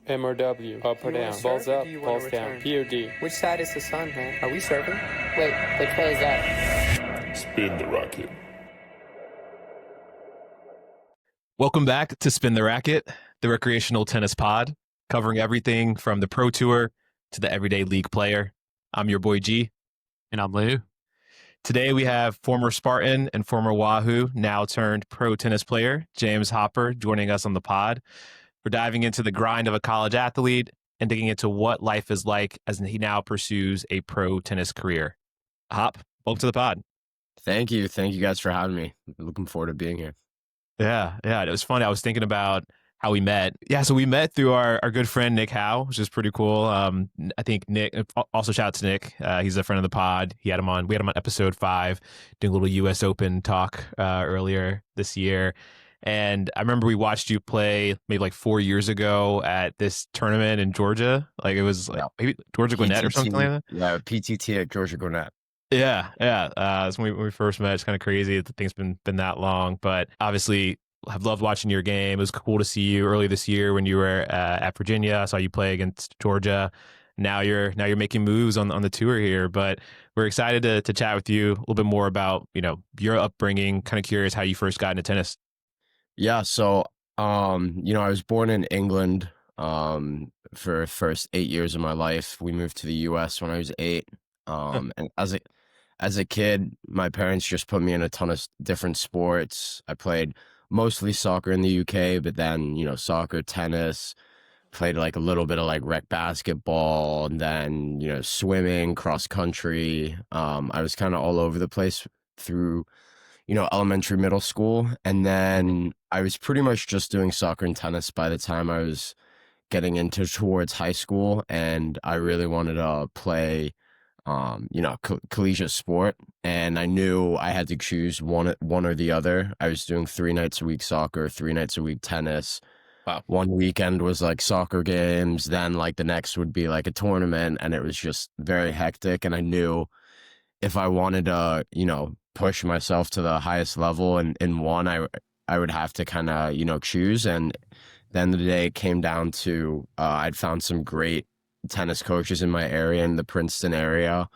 M or W, up or Do you wanna down, serve balls or up, do you wanna balls down, return? POD. Which side is the sun, man? Are we serving? Wait, which play is that? Spin the Racket. Welcome back to Spin the Racket, the recreational tennis pod, covering everything from the Pro Tour to the everyday league player. I'm your boy G. And I'm Lou. Today we have former Spartan and former Wahoo, now turned pro tennis player, James Hopper, joining us on the pod. We're diving into the grind of a college athlete and digging into what life is like as he now pursues a pro tennis career. Hop, welcome to the pod. Thank you. Thank you guys for having me. Looking forward to being here. Yeah. It was funny. I was thinking about how we met. Yeah, so we met through our good friend Nick Howe, which is pretty cool. I think Nick, also shout out to Nick. He's a friend of the pod. We had him on episode 5, doing a little US Open talk earlier this year. And I remember we watched you play maybe like 4 years ago at this tournament in Georgia. Like it was like maybe Georgia Gwinnett or something like that. Yeah, PTT at Georgia Gwinnett. Yeah. That's when we first met. It's kind of crazy that things been that long, but obviously I've loved watching your game. It was cool to see you early this year when you were at Virginia. I saw you play against Georgia. Now you're making moves on the tour here, but we're excited to chat with you a little bit more about, your upbringing. Kind of curious how you first got into tennis. Yeah, so I was born in England for the first 8 years of my life. We moved to the US when I was 8. And as a kid, my parents just put me in a ton of different sports. I played mostly soccer in the UK, but then, soccer, tennis, played like a little bit of like rec basketball, and then, swimming, cross country. I was kind of all over the place through, elementary, middle school. And then I was pretty much just doing soccer and tennis by the time I was getting into towards high school. And I really wanted to play collegiate sport, and I knew I had to choose one or the other. I was doing 3 nights a week soccer, 3 nights a week tennis. Wow. One weekend was like soccer games, then like the next would be like a tournament, and it was just very hectic. And I knew if I wanted to, push myself to the highest level in one, I would have to kind of, choose. And then the day it came down to, I'd found some great tennis coaches in my area, in the Princeton area,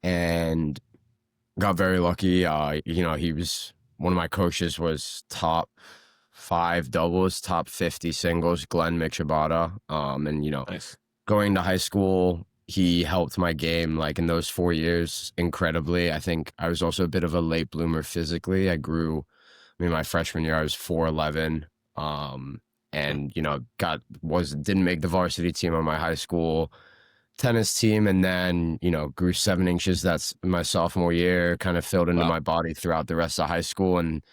and got very lucky. He was one of my coaches was top 5 doubles, top 50 singles, Glenn Michabata. Nice. Going to high school, he helped my game like in those 4 years incredibly. I think I was also a bit of a late bloomer physically. My freshman year I was 4'11", and didn't make the varsity team on my high school tennis team, and then grew 7 inches. That's my sophomore year. Kind of filled into my body throughout the rest of high school, and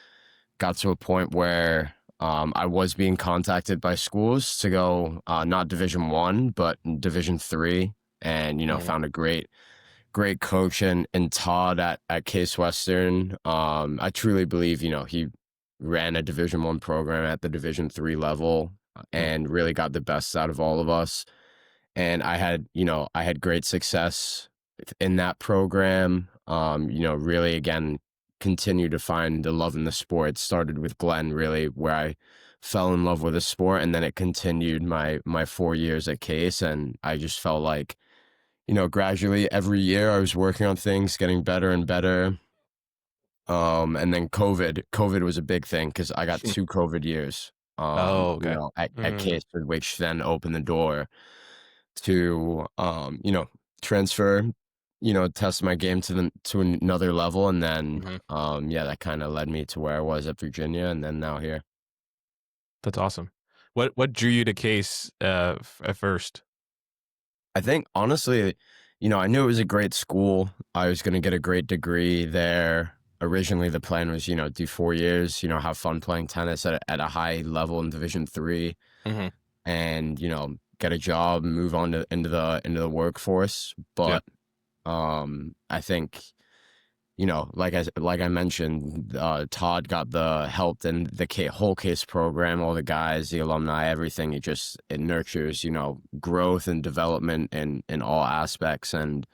got to a point where I was being contacted by schools to go not Division 1 but Division 3, and found a great coach in Todd at Case Western. I truly believe he ran a Division 1 program at the Division 3 level and really got the best out of all of us. And I had great success in that program. Really again continued to find the love in the sport. It started with Glenn, really, where I fell in love with the sport, and then it continued my 4 years at Case, and I just felt like gradually every year I was working on things, getting better and better. And then COVID was a big thing because I got 2 COVID years. Okay. At Case, which then opened the door to transfer, test my game to another level, and then that kind of led me to where I was at Virginia, and then now here. That's awesome. What drew you to Case at first? I think honestly, I knew it was a great school. I was going to get a great degree there. Originally, the plan was, do 4 years, have fun playing tennis at a high level in Division 3, and get a job, move on into the workforce. But I think, like I mentioned, Todd got the help in the whole Case program, all the guys, the alumni, everything. It nurtures, growth and development in all aspects. And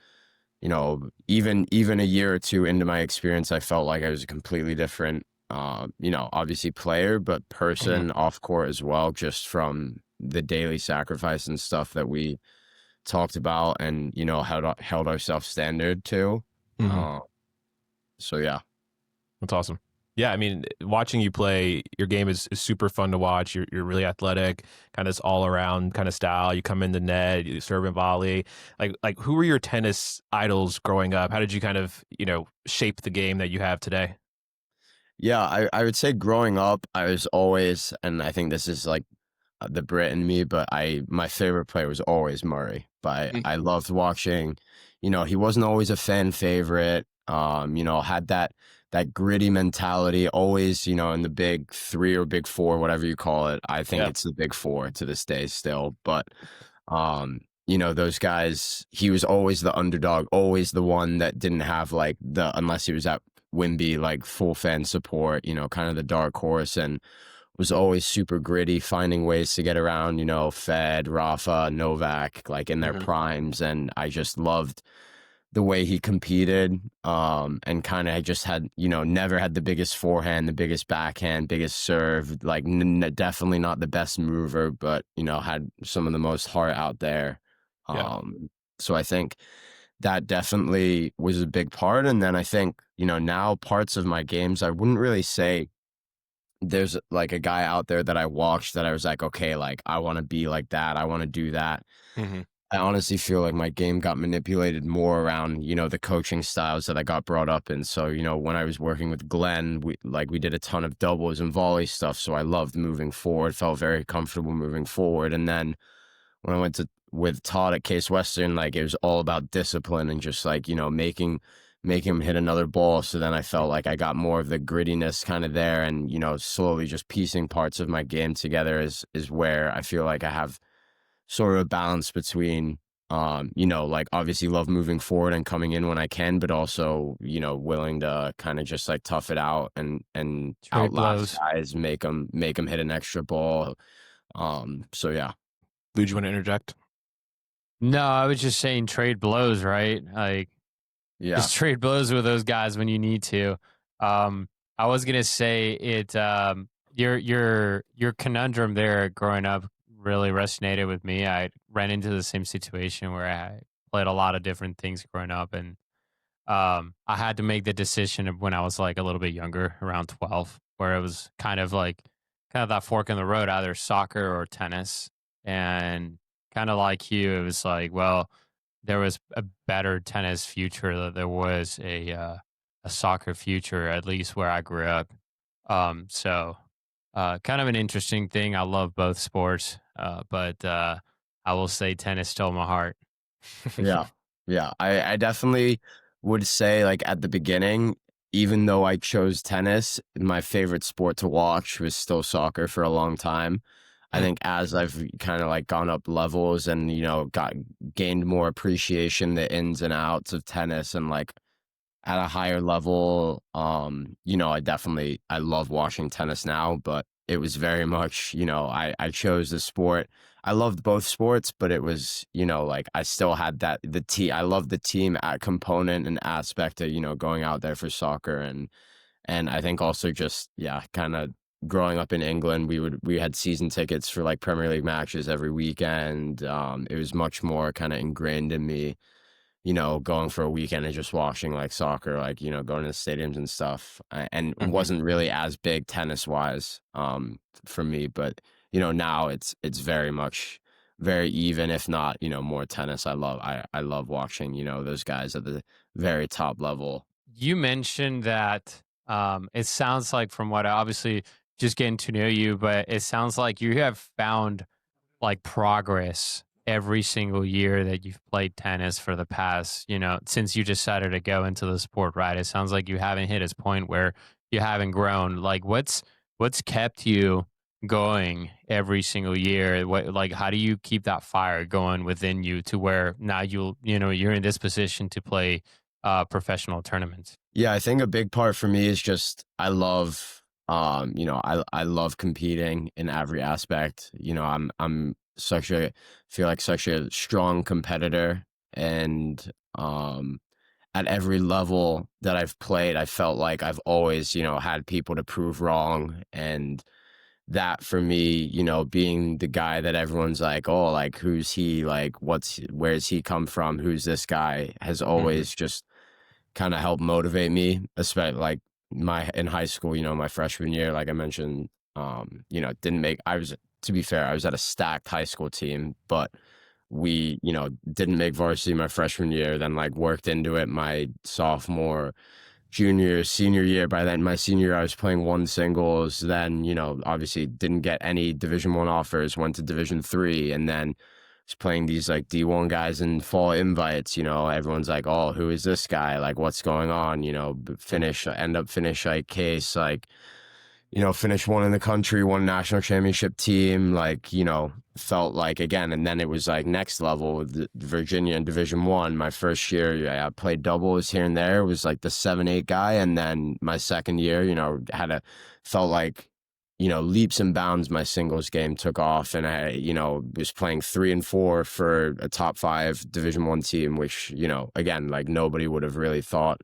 even a year or 2 into my experience, I felt like I was a completely different, obviously player, but person off court as well, just from the daily sacrifice and stuff that we talked about and, held ourselves standard to. Mhm. Uh, so yeah. That's awesome. Yeah, I mean, watching you play, your game is super fun to watch. You're really athletic, kind of this all around kind of style. You come in the net, you serve and volley. Like who were your tennis idols growing up? How did you kind of shape the game that you have today? Yeah, I would say growing up, I was always, and I think this is like the Brit in me, but my favorite player was always Murray. But Mm. I loved watching, he wasn't always a fan favorite. Had that gritty mentality, always, in the big three or big four, whatever you call it. I think Yeah, it's the big four to this day still. But those guys, he was always the underdog, always the one that didn't have like unless he was at Wimby, like full fan support, kind of the dark horse, and was always super gritty, finding ways to get around, Fed, Rafa, Novak, like in their Mhm. primes. And I just loved the way he competed, and kind of just had, never had the biggest forehand, the biggest backhand, biggest serve, like definitely not the best mover, but, had some of the most heart out there. yeah, So I think that definitely was a big part. And then I think, now parts of my games, I wouldn't really say there's like a guy out there that I watched that I was like, okay, like I want to be like that. I want to do that. hmm I honestly feel like my game got manipulated more around, the coaching styles that I got brought up in. So, when I was working with Glenn, we did a ton of doubles and volley stuff. So I loved moving forward, felt very comfortable moving forward. And then when I went to with Todd at Case Western, like it was all about discipline and just like, making him hit another ball. So then I felt like I got more of the grittiness kind of there, and, slowly just piecing parts of my game together is where I feel like I have sort of a balance between, like obviously love moving forward and coming in when I can, but also, willing to kind of just like tough it out and Trade outlast blows. guys, make them hit an extra ball. So yeah. Lou, do you want to interject? No, I was just saying trade blows, right? Like Yeah. just trade blows with those guys when you need to. I was gonna say it. Your conundrum there growing up really resonated with me. I ran into the same situation where I played a lot of different things growing up, and I had to make the decision of when I was like a little bit younger, around 12, where it was kind of that fork in the road, either soccer or tennis. And kind of like you, it was like, well, there was a better tennis future than there was a soccer future, at least where I grew up. Kind of an interesting thing. I love both sports, but I will say tennis stole my heart. Yeah. Yeah. I definitely would say, like, at the beginning, even though I chose tennis, my favorite sport to watch was still soccer for a long time. I Hmm. think as I've kind of like gone up levels and, gained more appreciation, the ins and outs of tennis, and like at a higher level, I love watching tennis now, but it was very much, I chose the sport. I loved both sports, but it was, like I still had I love the team component and aspect of, going out there for soccer. And I think also just, yeah, kind of growing up in England, we had season tickets for like Premier League matches every weekend. It was much more kind of ingrained in me, going for a weekend and just watching like soccer, like, going to the stadiums and stuff. And it hmm wasn't really as big tennis wise, for me, but, now it's very much very even, if not, more tennis. I love watching, those guys at the very top level. You mentioned that it sounds like, from what I obviously just getting to know you, but it sounds like you have found like progress every single year that you've played tennis for the past, since you decided to go into the sport, right? It sounds like you haven't hit a point where you haven't grown. Like what's kept you going every single year? What, like, how do you keep that fire going within you to where now you're in this position to play professional tournaments? Yeah, I think a big part for me is just I love, I love competing in every aspect. I'm feel like such a strong competitor, and at every level that I've played, I felt like I've always, had people to prove wrong, and that for me, you know, being the guy that everyone's like, oh, like, who's he? Like, where's he come from? Who's this guy? Has always just kind of helped motivate me, especially like in high school, you know, my freshman year, like I mentioned, you know, to be fair, I was at a stacked high school team, but we, you know, didn't make varsity my freshman year, then like worked into it my sophomore, junior, senior year. By then, my senior year, I was playing one singles. Then, you know, obviously didn't get any Division 1 offers. Went to Division 3, and then was playing these like D1 guys in fall invites. You know, everyone's like, "Oh, who is this guy? Like, what's going on?" You know, end up finish like case like, you know, finished one in the country, one national championship team, like, you know, felt like again. And then it was like next level with Virginia in Division 1. My first year, I played doubles here and there, was like the 7-8 guy. And then my second year, you know, felt like, you know, leaps and bounds, my singles game took off. And I, you know, was playing 3 and 4 for a top 5 Division 1 team, which, you know, again, like nobody would have really thought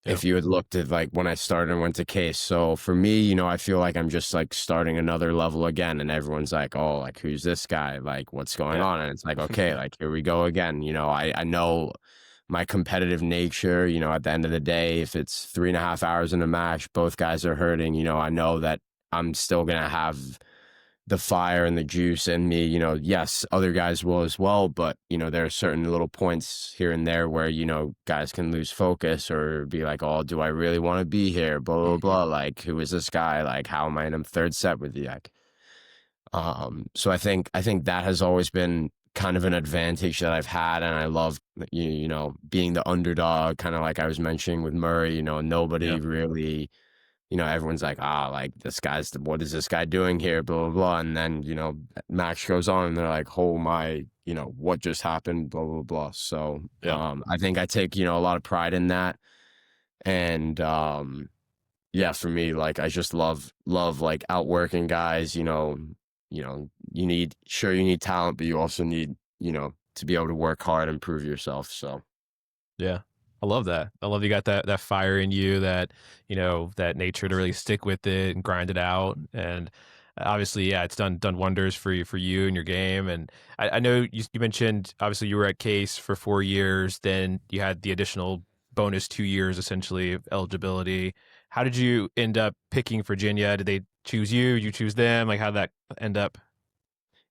if you had looked at like when I started and went to case. So for me, you know, I feel like I'm just like starting another level again, and everyone's like, oh, like, who's this guy? Like, what's going on? And it's like, okay, like, here we go again. You know, I know my competitive nature, you know, at the end of the day, if it's 3.5 hours in a match, both guys are hurting, you know, I know that I'm still going to have the fire and the juice in me. You know, yes, other guys will as well, but, you know, there are certain little points here and there where, you know, guys can lose focus or be like, oh, do I really want to be here? Blah, blah, blah. Like, who is this guy? Like, how am I in a third set with you? Like, so I think that has always been kind of an advantage that I've had. And I love, you know, being the underdog, kind of like I was mentioning with Murray, you know, nobody really, you know, everyone's like, like, what is this guy doing here? Blah, blah, blah. And then, you know, match goes on and they're like, oh my, you know, what just happened? Blah, blah, blah. So, I think I take, you know, a lot of pride in that. And, yeah, for me, like, I just love like outworking guys, you know, you need talent, but you also need, you know, to be able to work hard and prove yourself. So. Yeah. I love that. I love you got that fire in you, that, you know, that nature to really stick with it and grind it out. And obviously, yeah, it's done wonders for you and your game. And I know you mentioned, obviously, you were at Case for 4 years, then you had the additional bonus 2 years essentially of eligibility. How did you end up picking Virginia? Did they choose you? Did you choose them? Like, how did that end up?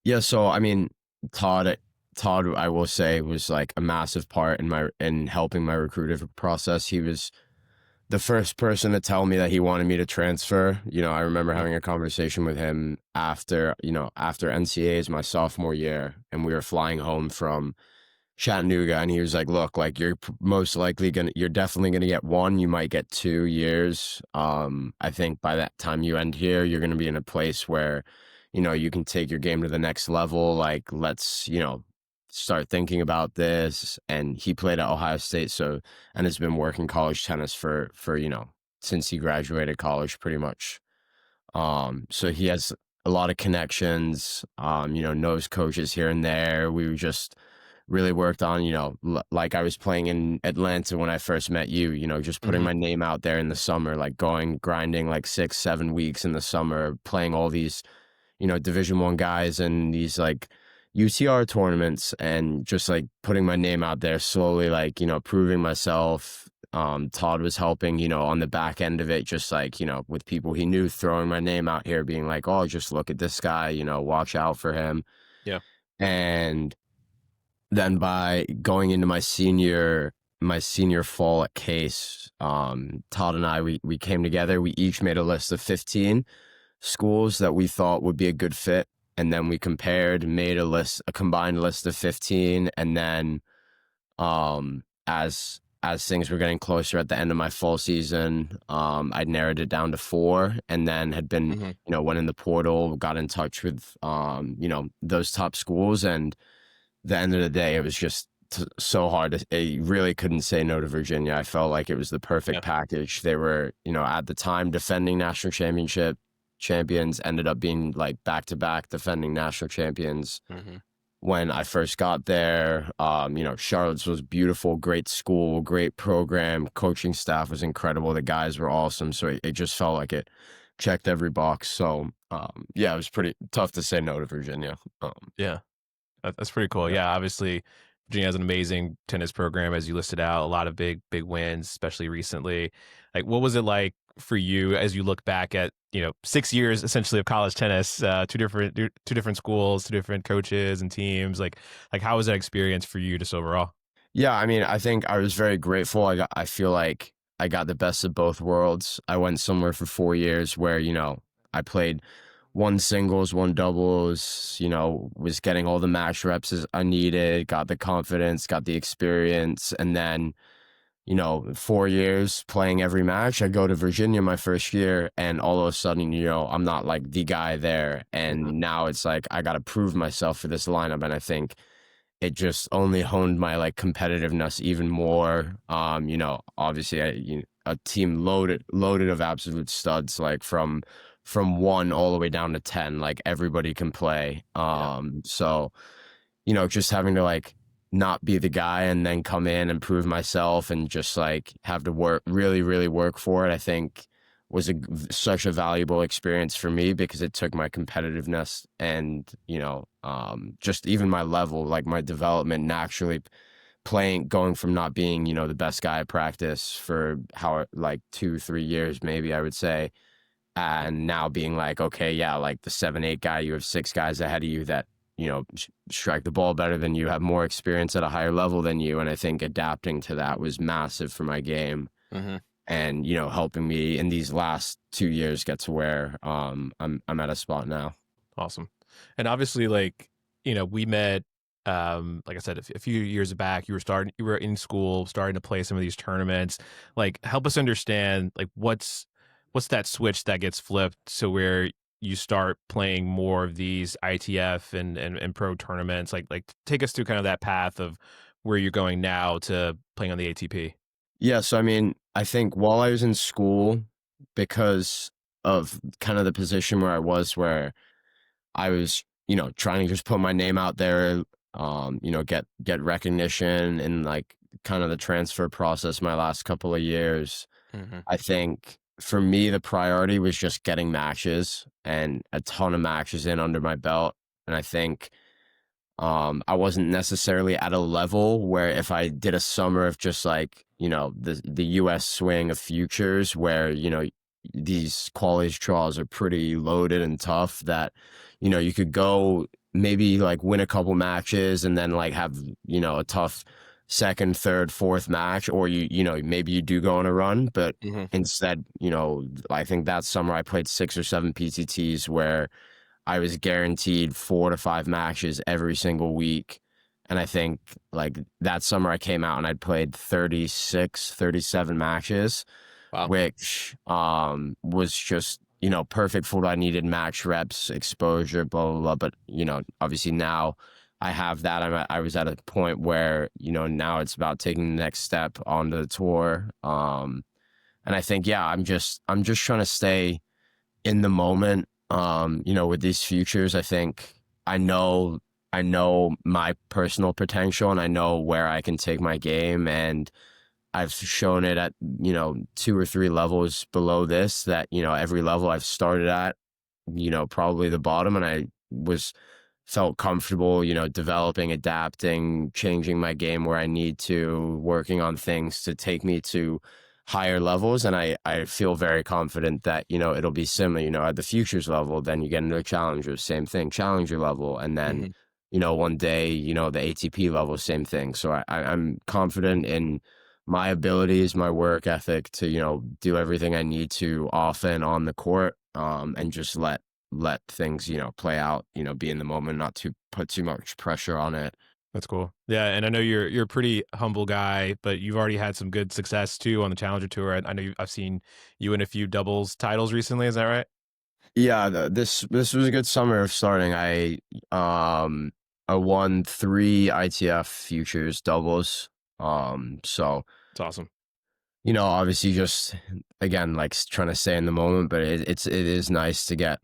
Yeah, so I mean, Todd, I will say, was like a massive part in helping my recruitive process. He was the first person to tell me that he wanted me to transfer. You know, I remember having a conversation with him after NCAAs my sophomore year, and we were flying home from Chattanooga, and he was like, look, like, you're definitely gonna get 1, you might get 2 years. I think by that time you end here, you're gonna be in a place where, you know, you can take your game to the next level. Like, let's, you know, start thinking about this. And he played at Ohio State, and has been working college tennis for, you know, since he graduated college, pretty much. So he has a lot of connections, you know, knows coaches here and there. We just really worked on, you know, like I was playing in Atlanta when I first met you, you know, just putting my name out there in the summer, like grinding like 6-7 weeks in the summer, playing all these, you know, Division 1 guys and these like UTR tournaments, and just like putting my name out there slowly, like, you know, proving myself. Todd was helping, you know, on the back end of it, just like, you know, with people he knew, throwing my name out here, being like, oh, just look at this guy, you know, watch out for him. Yeah. And then by going into my senior fall at Case, Todd and I, we came together. We each made a list of 15 schools that we thought would be a good fit. And then we compared, made a combined list of 15. And then, as things were getting closer at the end of my fall season, I narrowed it down to 4, and then had been, you know, went in the portal, got in touch with, you know, those top schools. And the end of the day, it was just so hard. I really couldn't say no to Virginia. I felt like it was the perfect package. They were, you know, at the time defending national championship champions, ended up being like back-to-back defending national champions. When I first got there, you know, Charlotte's was beautiful, great school, great program, coaching staff was incredible. The guys were awesome. So it just felt like it checked every box. So yeah, it was pretty tough to say no to Virginia. Yeah. That's pretty cool. Yeah. Yeah, obviously Virginia has an amazing tennis program, as you listed out. A lot of big wins, especially recently. Like, what was it like for you as you look back at 6 years essentially of college tennis, two different schools, two different coaches and teams? Like how was that experience for you just overall? Yeah, I mean, I think I was very grateful. I feel like I got the best of both worlds. I went somewhere for 4 years where, I played one singles, one doubles, was getting all the match reps as I needed, got the confidence, got the experience. And then, 4 years playing every match, I go to Virginia my first year and all of a sudden, I'm not like the guy there. And now it's like, I got to prove myself for this lineup. And I think it just only honed my like competitiveness even more. Obviously a team loaded of absolute studs, like from 1 all the way down to 10, like everybody can play. So, just having to like not be the guy and then come in and prove myself and just like have to work really, really work for it, I think was such a valuable experience for me because it took my competitiveness and, just even my level, like my development naturally going from not being, the best guy at practice for like 2-3 years, maybe I would say, and now being like, okay, yeah, like the 7-8 guy, you have 6 guys ahead of you that strike the ball better than you, have more experience at a higher level than you, and I think adapting to that was massive for my game, and helping me in these last 2 years get to where I'm at a spot now. Awesome. And obviously, like, we met, like I said, a few years back. You were in school, starting to play some of these tournaments. Like, help us understand, like, what's that switch that gets flipped to where you start playing more of these ITF and pro tournaments? Like take us through kind of that path of where you're going now to playing on the ATP. Yeah, so I mean, I think while I was in school, because of kind of the position where I was, where I was, trying to just put my name out there, get recognition and like kind of the transfer process my last couple of years. I think for me, the priority was just getting matches and a ton of matches in under my belt. And I think I wasn't necessarily at a level where if I did a summer of just like, the US swing of futures where, these college draws are pretty loaded and tough, that, you could go maybe like win a couple matches and then like have, a tough second, third, fourth match, or maybe you do go on a run, but instead, I think that summer I played 6 or 7 PCTs where I was guaranteed 4 to 5 matches every single week. And I think like that summer I came out and I'd played 36, 37 matches, Wow. which was just, perfect for what I needed: match reps, exposure, blah, blah, blah. But, obviously now I have that. I was at a point where, now it's about taking the next step onto the tour. And I think, yeah, I'm just trying to stay in the moment. With these futures, I think I know my personal potential and I know where I can take my game, and I've shown it at 2 or 3 levels below this, that every level I've started at, probably the bottom, and I felt comfortable, developing, adapting, changing my game where I need to, working on things to take me to higher levels. And I feel very confident that, it'll be similar, at the futures level, then you get into a challenger, same thing, challenger level. And then, one day, the ATP level, same thing. So I'm confident in my abilities, my work ethic to, do everything I need to off and on the court, and just let things, play out, be in the moment, not to put too much pressure on it. That's cool. Yeah, and I know you're a pretty humble guy, but you've already had some good success too on the Challenger Tour. I know I've seen you in a few doubles titles recently. Is that right? Yeah, this was a good summer of starting. I won 3 ITF futures doubles. So It's awesome. obviously just again like trying to stay in the moment, but it is nice to get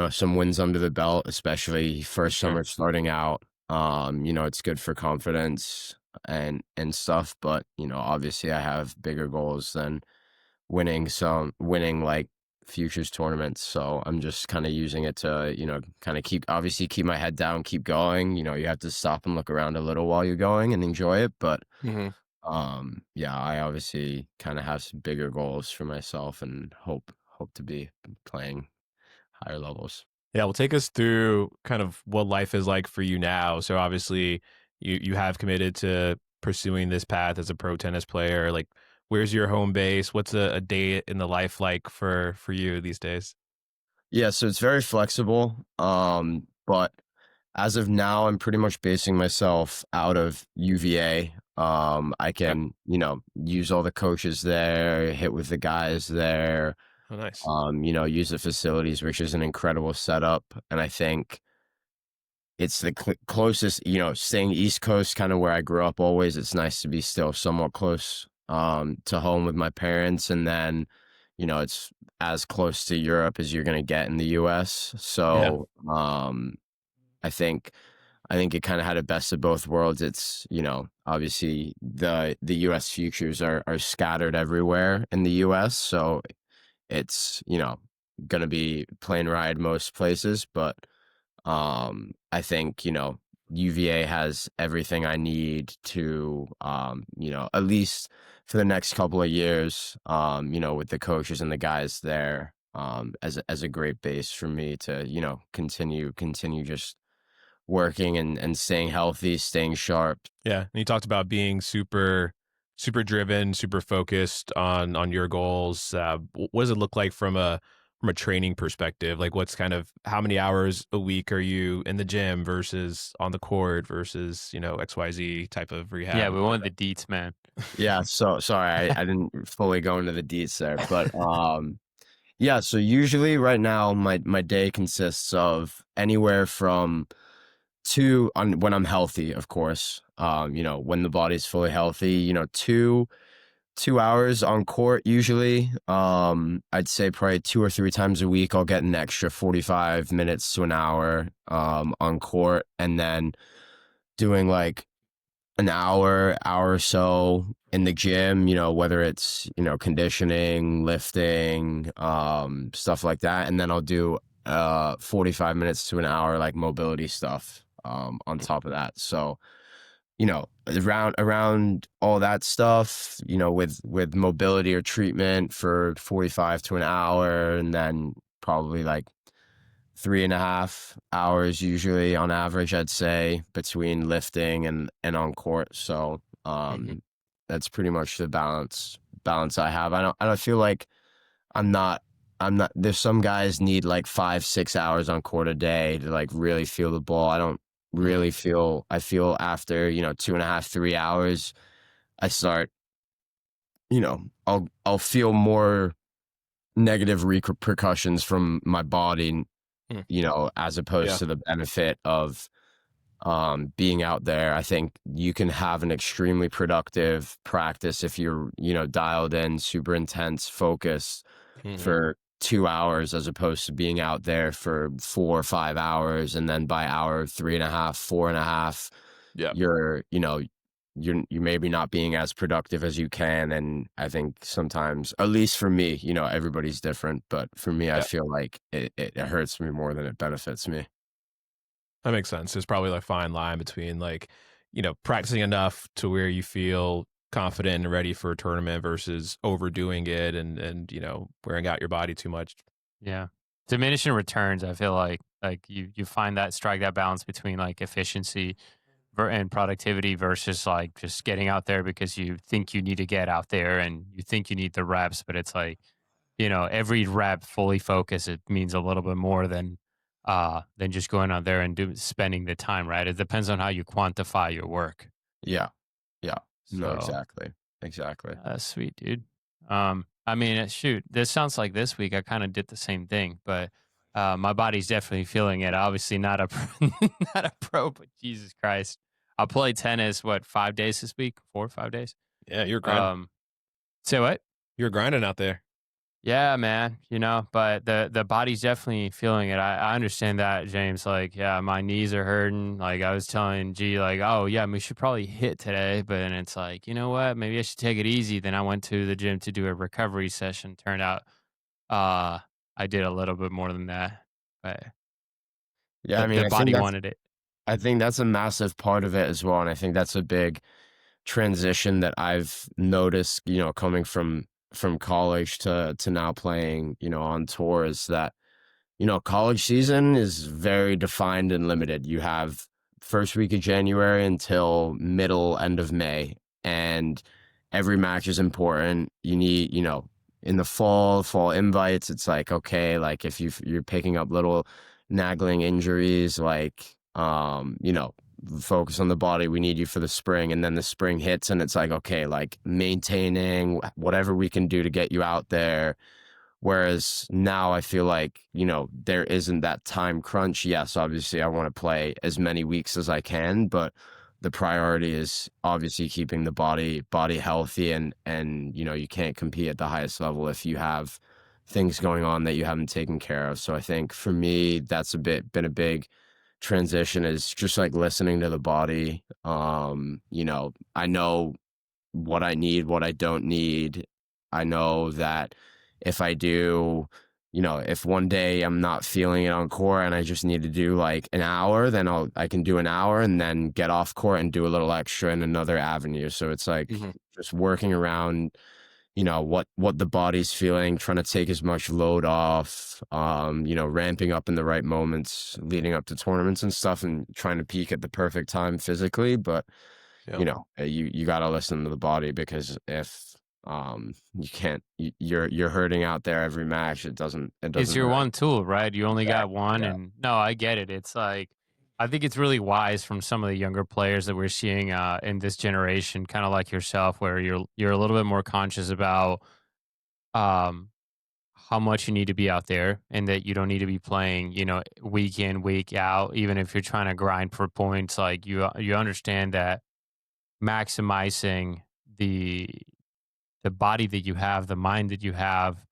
some wins under the belt, especially first summer starting out. It's good for confidence and stuff, but obviously I have bigger goals than winning like futures tournaments. So I'm just kind of using it to, kind of keep my head down, keep going. You have to stop and look around a little while you're going and enjoy it. But Mm-hmm. yeah, I obviously kind of have some bigger goals for myself and hope to be playing higher levels. Yeah, well, take us through kind of what life is like for you now. So obviously, you have committed to pursuing this path as a pro tennis player. Like, where's your home base? What's a day in the life like for you these days? Yeah, so it's very flexible. But as of now, I'm pretty much basing myself out of UVA. I Okay. can, use all the coaches there, hit with the guys there, Oh, nice. use the facilities, which is an incredible setup. And I think it's the closest, staying East Coast, kind of where I grew up always. It's nice to be still somewhat close to home with my parents. And then, it's as close to Europe as you're going to get in the US. Yeah. So I think it kind of had a best of both worlds. It's, obviously the US futures are scattered everywhere in the US. So it's, going to be plane ride most places, but I think, UVA has everything I need to, at least for the next couple of years, with the coaches and the guys there, as a great base for me to, continue just working and staying healthy, staying sharp. Yeah. And you talked about being super driven, super focused on your goals. What does it look like from a training perspective? Like, what's kind of how many hours a week are you in the gym versus on the court versus XYZ type of rehab? Yeah, we want the deets, man. Yeah. So sorry, I didn't fully go into the deets there, but, yeah, so usually right now my day consists of anywhere from when I'm healthy, of course. When the body's fully healthy, 2 hours on court usually. I'd say probably 2 or 3 times a week I'll get an extra 45 minutes to an hour on court, and then doing like an hour or so in the gym, whether it's, conditioning, lifting, stuff like that. And then I'll do 45 minutes to an hour like mobility stuff on top of that. So, around all that stuff, with mobility or treatment for 45 to an hour, and then probably like 3.5 hours usually on average, I'd say, between lifting and on court. So Mhm. that's pretty much the balance I have. I don't feel like I'm not there's some guys need like 5-6 hours on court a day to like really feel the ball. I don't Mhm. really feel I feel after, 2.5-3 hours, I start, I'll feel more negative repercussions from my body, Mm. as opposed Yeah. to the benefit of being out there. I think you can have an extremely productive practice if you're, dialed in, super intense, focused Mhm. for 2 hours, as opposed to being out there for 4 or 5 hours. And then by hour 3.5, 4.5, Yeah. you're, you're maybe not being as productive as you can. And I think sometimes, at least for me, everybody's different, but for me, I Yeah. feel like it hurts me more than it benefits me. That makes sense. There's probably a fine line between like, practicing enough to where you feel confident and ready for a tournament versus overdoing it and wearing out your body too much. Yeah. Diminishing returns, I feel like you find that strike that balance between like efficiency and productivity versus like just getting out there because you think you need to get out there and you think you need the reps, but it's like, every rep fully focused, it means a little bit more than just going out there and spending the time, right? It depends on how you quantify your work. Yeah. Yeah. No, So exactly. Exactly. that's sweet, dude. I mean, shoot, this sounds like this week I kind of did the same thing, but my body's definitely feeling it. Obviously, not a not a pro, but Jesus Christ, I played tennis 5 days this week, 4 or 5 days. Yeah, you're grinding. Um, say what? You're grinding out there. Yeah, man, but the body's definitely feeling it. I understand that, James. Like, yeah, my knees are hurting. Like, I was telling G, like, oh yeah, we should probably hit today, but then it's like, you know what? Maybe I should take it easy. Then I went to the gym to do a recovery session. Turned out, uh, I did a little bit more than that, but Yeah, I the mean, the body wanted it. I think that's a massive part of it as well, and I think that's a big transition that I've noticed, coming from college to now playing, on tours that college season is very defined and limited. You have first week of January until middle end of May, and every match is important. You need, in the fall invites, it's like, okay, like if you're picking up little nagging injuries, like, focus on the body. We need you for the spring. And then the spring hits and it's like, okay, like maintaining whatever we can do to get you out there. Whereas now I feel like, there isn't that time crunch. Yes, obviously I want to play as many weeks as I can, but the priority is obviously keeping the body healthy, and you can't compete at the highest level if you have things going on that you haven't taken care of. So I think for me that's been a big transition, is just like listening to the body. I know what I need, what I don't need. I know that if I do, if one day I'm not feeling it on court and I just need to do like an hour, then I can do an hour and then get off court and do a little extra in another avenue. So it's like Mhm. just working around, what the body's feeling, trying to take as much load off, ramping up in the right moments leading up to tournaments and stuff, and trying to peak at the perfect time physically. But you got to listen to the body, because if you can't, you're hurting out there every match. It doesn't It's your really. one tool, right? You only got Exactly, one, yeah. and no, I get it. It's like I think it's really wise from some of the younger players that we're seeing in this generation, kind of like yourself, where you're a little bit more conscious about um, how much you need to be out there, and that you don't need to be playing, week in, week out. Even if you're trying to grind for points, like you understand that maximizing the the body that you have, the mind that you have.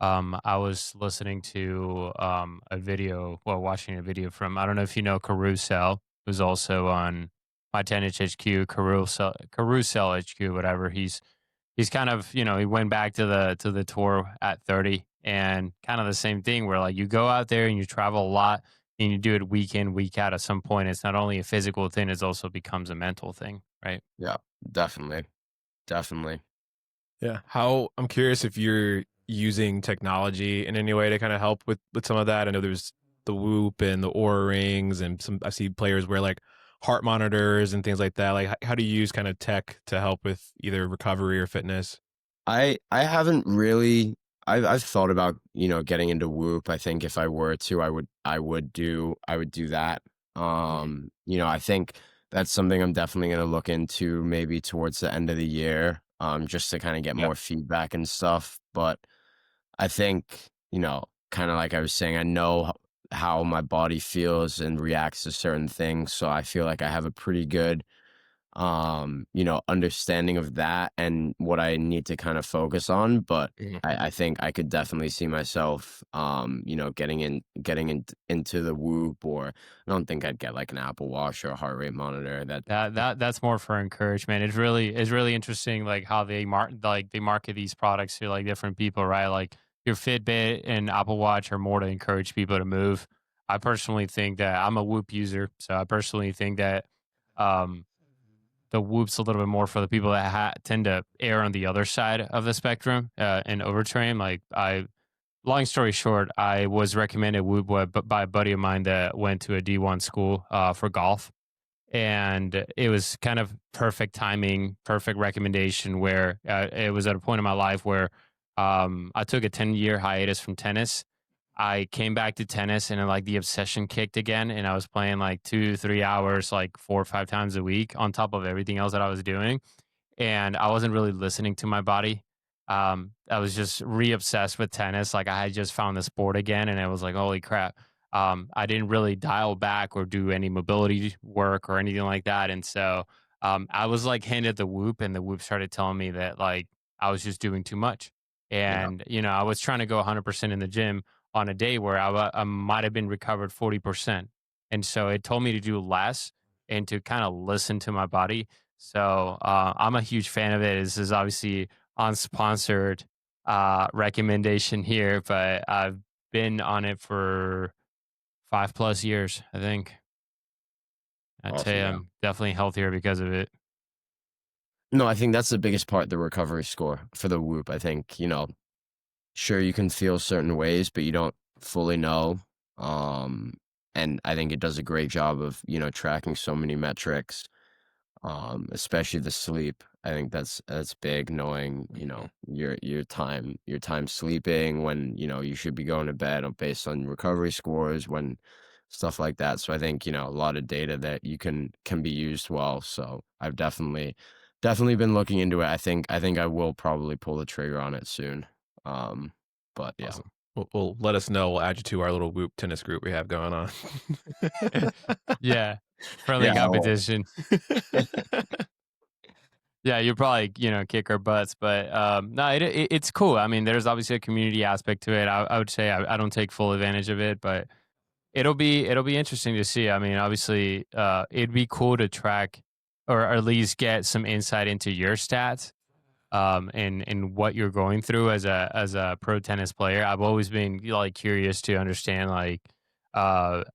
I was listening to watching a video from, I don't know if you know Carousel, who's also on My Tennis HQ, Carousel HQ, whatever. He's kind of, he went back to the tour at 30, and kind of the same thing where like you go out there and you travel a lot and you do it week in, week out. At some point, it's not only a physical thing, it also becomes a mental thing, right? Yeah, definitely, definitely. Yeah. How I'm curious if you're using technology in any way to kind of help with some of that. I know there's the Whoop and the Aura rings, and some I see players wear like heart monitors and things like that. Like how do you use kind of tech to help with either recovery or fitness? I haven't really. I've thought about, getting into Whoop. I think if I were to, I would do that. I think that's something I'm definitely going to look into maybe towards the end of the year, just to kind of get Yeah. more feedback and stuff. But I think, kind of like I was saying, I know how my body feels and reacts to certain things, so I feel like I have a pretty good understanding of that and what I need to kind of focus on. But Mhm. I think I could definitely see myself, getting into the Whoop, or I don't think I'd get like an Apple Watch or a heart rate monitor. That's more for encouragement. It's really interesting, like how they market these products to like different people, right? Like your Fitbit and Apple Watch are more to encourage people to move. I personally think that I'm a Whoop user, so I personally think that um, the Whoop's a little bit more for the people that tend to err on the other side of the spectrum and overtrain. Long story short, I was recommended Whoop by a buddy of mine that went to a D1 school for golf, and it was kind of perfect timing, perfect recommendation. Where it was at a point in my life where I took a 10-year hiatus from tennis. I came back to tennis, and then, like, the obsession kicked again, and I was playing like 2 3 hours, like 4 or 5 times a week, on top of everything else that I was doing, and I wasn't really listening to my body. I was just re-obsessed with tennis. Like I had just found the sport again, and it was like, holy crap. I didn't really dial back or do any mobility work or anything like that, and so I was like handed the Whoop, and the Whoop started telling me that like I was just doing too much, Yeah, and I was trying to go 100% in the gym on a day where I might have been recovered 40%, and so it told me to do less and to kind of listen to my body. So I'm a huge fan of it. This is obviously unsponsored recommendation here, but been on it for 5+ years, I think. I'd say Awesome, yeah. I'm definitely healthier because of it. No, I think that's the biggest part, the recovery score for the Whoop. I think, sure you can feel certain ways, but you don't fully know. Um, and I think it does a great job of, tracking so many metrics, especially the sleep. I think that's big, knowing, your time sleeping, when, you should be going to bed based on recovery scores, when stuff like that. So I think, a lot of data that you can be used well. So I've definitely been looking into it. I think I will probably pull the trigger on it soon. But yeah. Awesome. Well, let us know. We'll add you to our little Whoop tennis group we have going on. Yeah, friendly Yeah, I will. competition. Yeah, you probably kick our butts, but no, it's cool. I mean, there's obviously a community aspect to it. I would say I don't take full advantage of it, but it'll be interesting to see. I mean, obviously, it'd be cool to track or at least get some insight into your stats, and what you're going through as a pro tennis player. I've always been like curious to understand like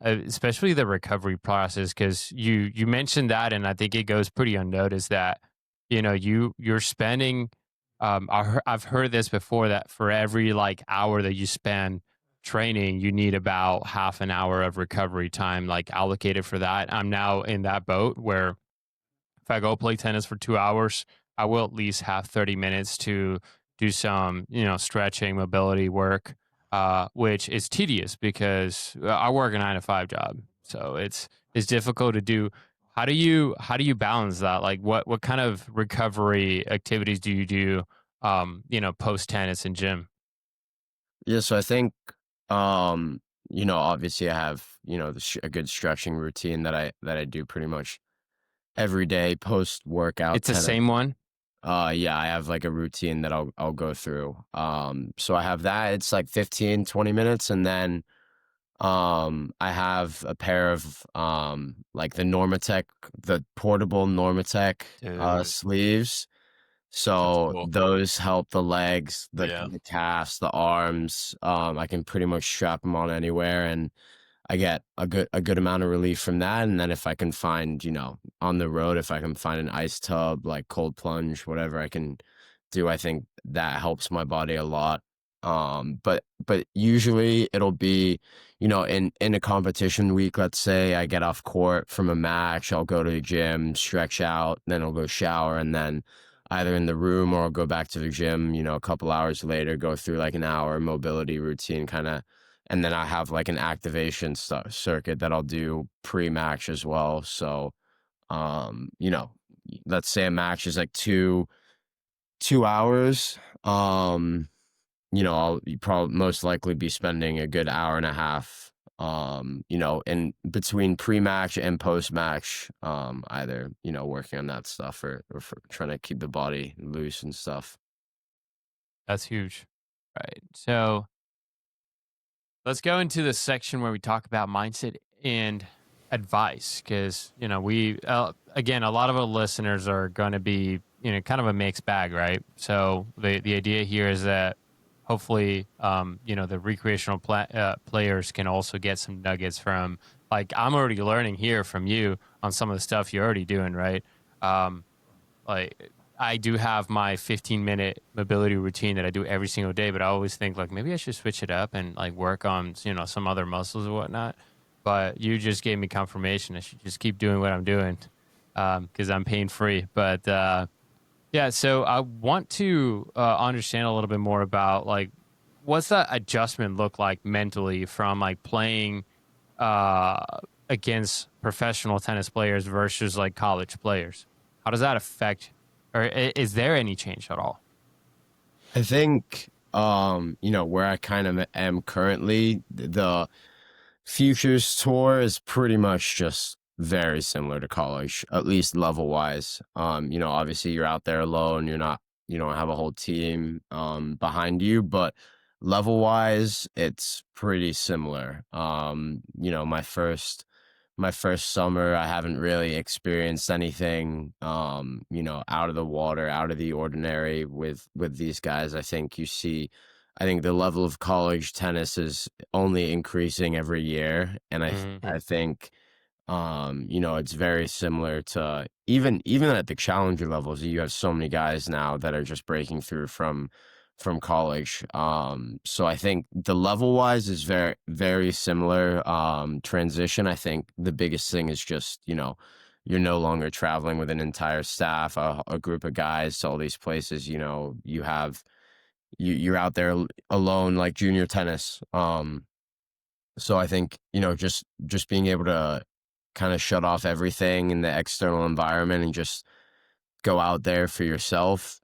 especially the recovery process, because you mentioned that, and I think it goes pretty unnoticed that you're spending I've heard this before, that for every like hour that you spend training, you need about half an hour of recovery time like allocated for that. I'm now in that boat where if I go play tennis for 2 hours, I will at least have 30 minutes to do some, stretching, mobility work, which is tedious because I work a 9 to 5 job. So it's difficult to do. How do you balance that? Like what kind of recovery activities do you do, post tennis and gym? Yeah, so I think, obviously I have, a good stretching routine that I do pretty much every day post workout It's the tennis. same one. Yeah, I have like a routine that I'll go through. So I have that. It's like 15, 20 minutes, and then I have a pair of like the portable Normatec Dude, sleeves. That's So cool. those help the legs, the Yeah. the calves, the arms. I can pretty much strap them on anywhere, and I get a good amount of relief from that. And then if I can find, on the road, if I can find an ice tub, like cold plunge, whatever I can do, I think that helps my body a lot. But usually it'll be, in a competition week, let's say I get off court from a match, I'll go to the gym, stretch out, then I'll go shower, and then either in the room or I'll go back to the gym, a couple hours later, go through like an hour mobility routine kind of, and then I have like an activation circuit that I'll do pre-match as well. So, um, you know, let's say a match is like 2 hours. I'll probably most likely be spending a good hour and a half, in between pre-match and post-match, either, working on that stuff or for trying to keep the body loose and stuff. That's huge. Right. So let's go into the section where we talk about mindset and advice, because we again, a lot of our listeners are going to be kind of a mixed bag, right? So the idea here is that hopefully the recreational players can also get some nuggets from, like, I'm already learning here from you on some of the stuff you're already doing, right? um, like, I do have my 15-minute mobility routine that I do every single day, but I always think like maybe I should switch it up and like work on some other muscles or whatnot. But you just gave me confirmation I should just keep doing what I'm doing, because I'm pain free. But yeah, so I want to understand a little bit more about like what's that adjustment look like mentally from like playing uh, against professional tennis players versus like college players. How does that affect, or is there any change at all? I think, where I kind of am currently, the Futures Tour is pretty much just very similar to college, at least level wise. Obviously you're out there alone, you don't have a whole team behind you, but level wise, it's pretty similar. My first summer, I haven't really experienced anything, out of the water, out of the ordinary with these guys. I think you see I think the level of college tennis is only increasing every year, and Mhm. I think it's very similar to even at the challenger levels. You have so many guys now that are just breaking through from college. So I think the level wise is very very similar. Transition. I think the biggest thing is just you're no longer traveling with an entire staff, a group of guys to all these places. You're out there alone like junior tennis. So I think, just being able to kind of shut off everything in the external environment and just go out there for yourself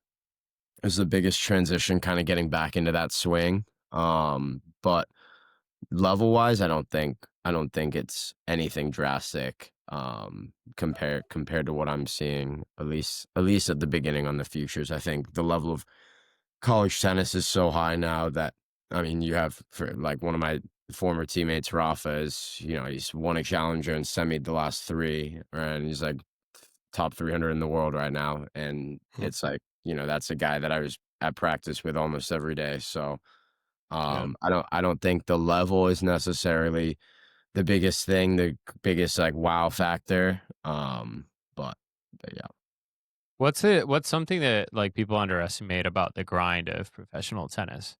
is the biggest transition, kind of getting back into that swing. But level wise, I don't think it's anything drastic compared to what I'm seeing, at least at the beginning on the futures. I think the level of college tennis is so high now that, I mean, you have, for like, one of my former teammates, Rafa, he's won a challenger and semied the last three, and he's like top 300 in the world right now. And Mhm. it's like, that's a guy that I was at practice with almost every day. So Yeah. I don't think the level is necessarily the biggest thing, the biggest like wow factor. But, yeah. What's something that like people underestimate about the grind of professional tennis?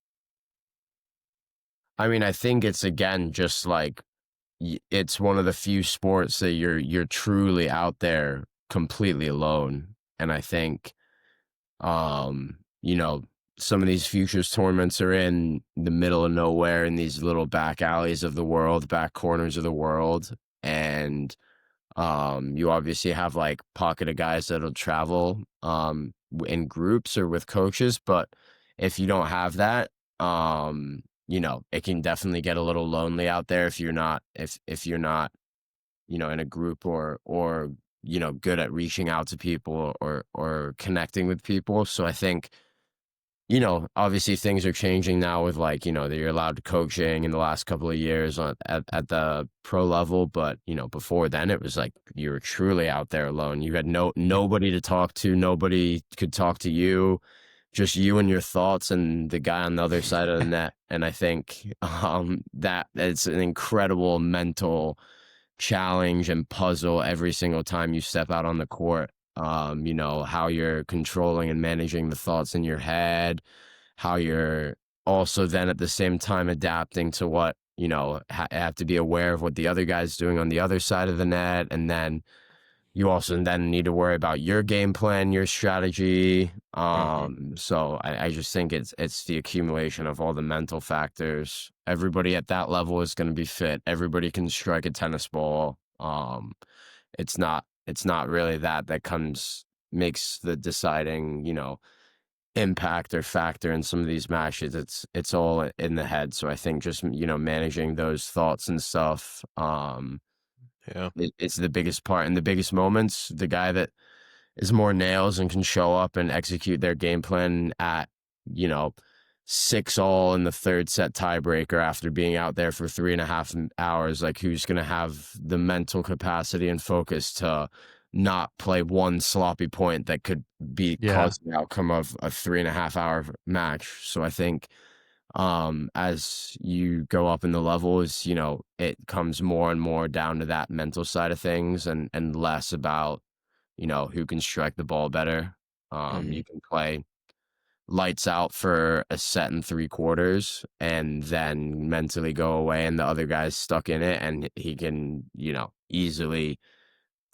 I mean, I think it's, again, just like, it's one of the few sports that you're truly out there completely alone. And I think, um, you know, some of these futures tournaments are in the middle of nowhere, in these little back alleys of the world, back corners of the world. And you obviously have like pocket of guys that'll travel in groups or with coaches, but if you don't have that, it can definitely get a little lonely out there if you're not, in a group, or good at reaching out to people, or connecting with people. So I think, obviously things are changing now with, like, that you're allowed coaching in the last couple of years at the pro level. But, before then it was like you were truly out there alone. You had nobody to talk to. Nobody could talk to you. Just you and your thoughts and the guy on the other side of the net. And I think that it's an incredible mental challenge and puzzle every single time you step out on the court. How you're controlling and managing the thoughts in your head, how you're also then at the same time adapting to what, have to be aware of what the other guy's doing on the other side of the net. And then you also then need to worry about your game plan, your strategy. Mhm. So I just think it's the accumulation of all the mental factors. Everybody at that level is going to be fit. Everybody can strike a tennis ball. It's not really that makes the deciding, impact or factor in some of these matches. It's all in the head. So I think just, managing those thoughts and stuff, Yeah. it's the biggest part. In the biggest moments, the guy that is more nails and can show up and execute their game plan at, you know, 6-all in the third set tiebreaker after being out there for 3.5 hours, like, who's going to have the mental capacity and focus to not play one sloppy point that could be Yeah. cause the outcome of a 3.5 hour match. So I think, as you go up in the levels, it comes more and more down to that mental side of things, and less about, who can strike the ball better. Mhm. You can play lights out for a set and 3/4 and then mentally go away, and the other guy's stuck in it, and he can, easily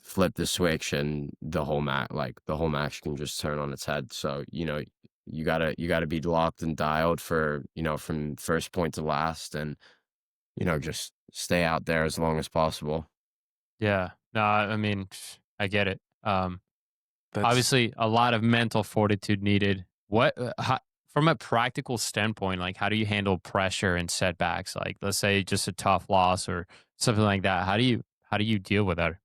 flip the switch, and the whole match can just turn on its head. So, you gotta be locked and dialed for, from first point to last, and, just stay out there as long as possible. Yeah. No, I mean, I get it. That's Obviously, a lot of mental fortitude needed. From a practical standpoint, like, how do you handle pressure and setbacks? Like, let's say just a tough loss or something like that. How do you deal with that?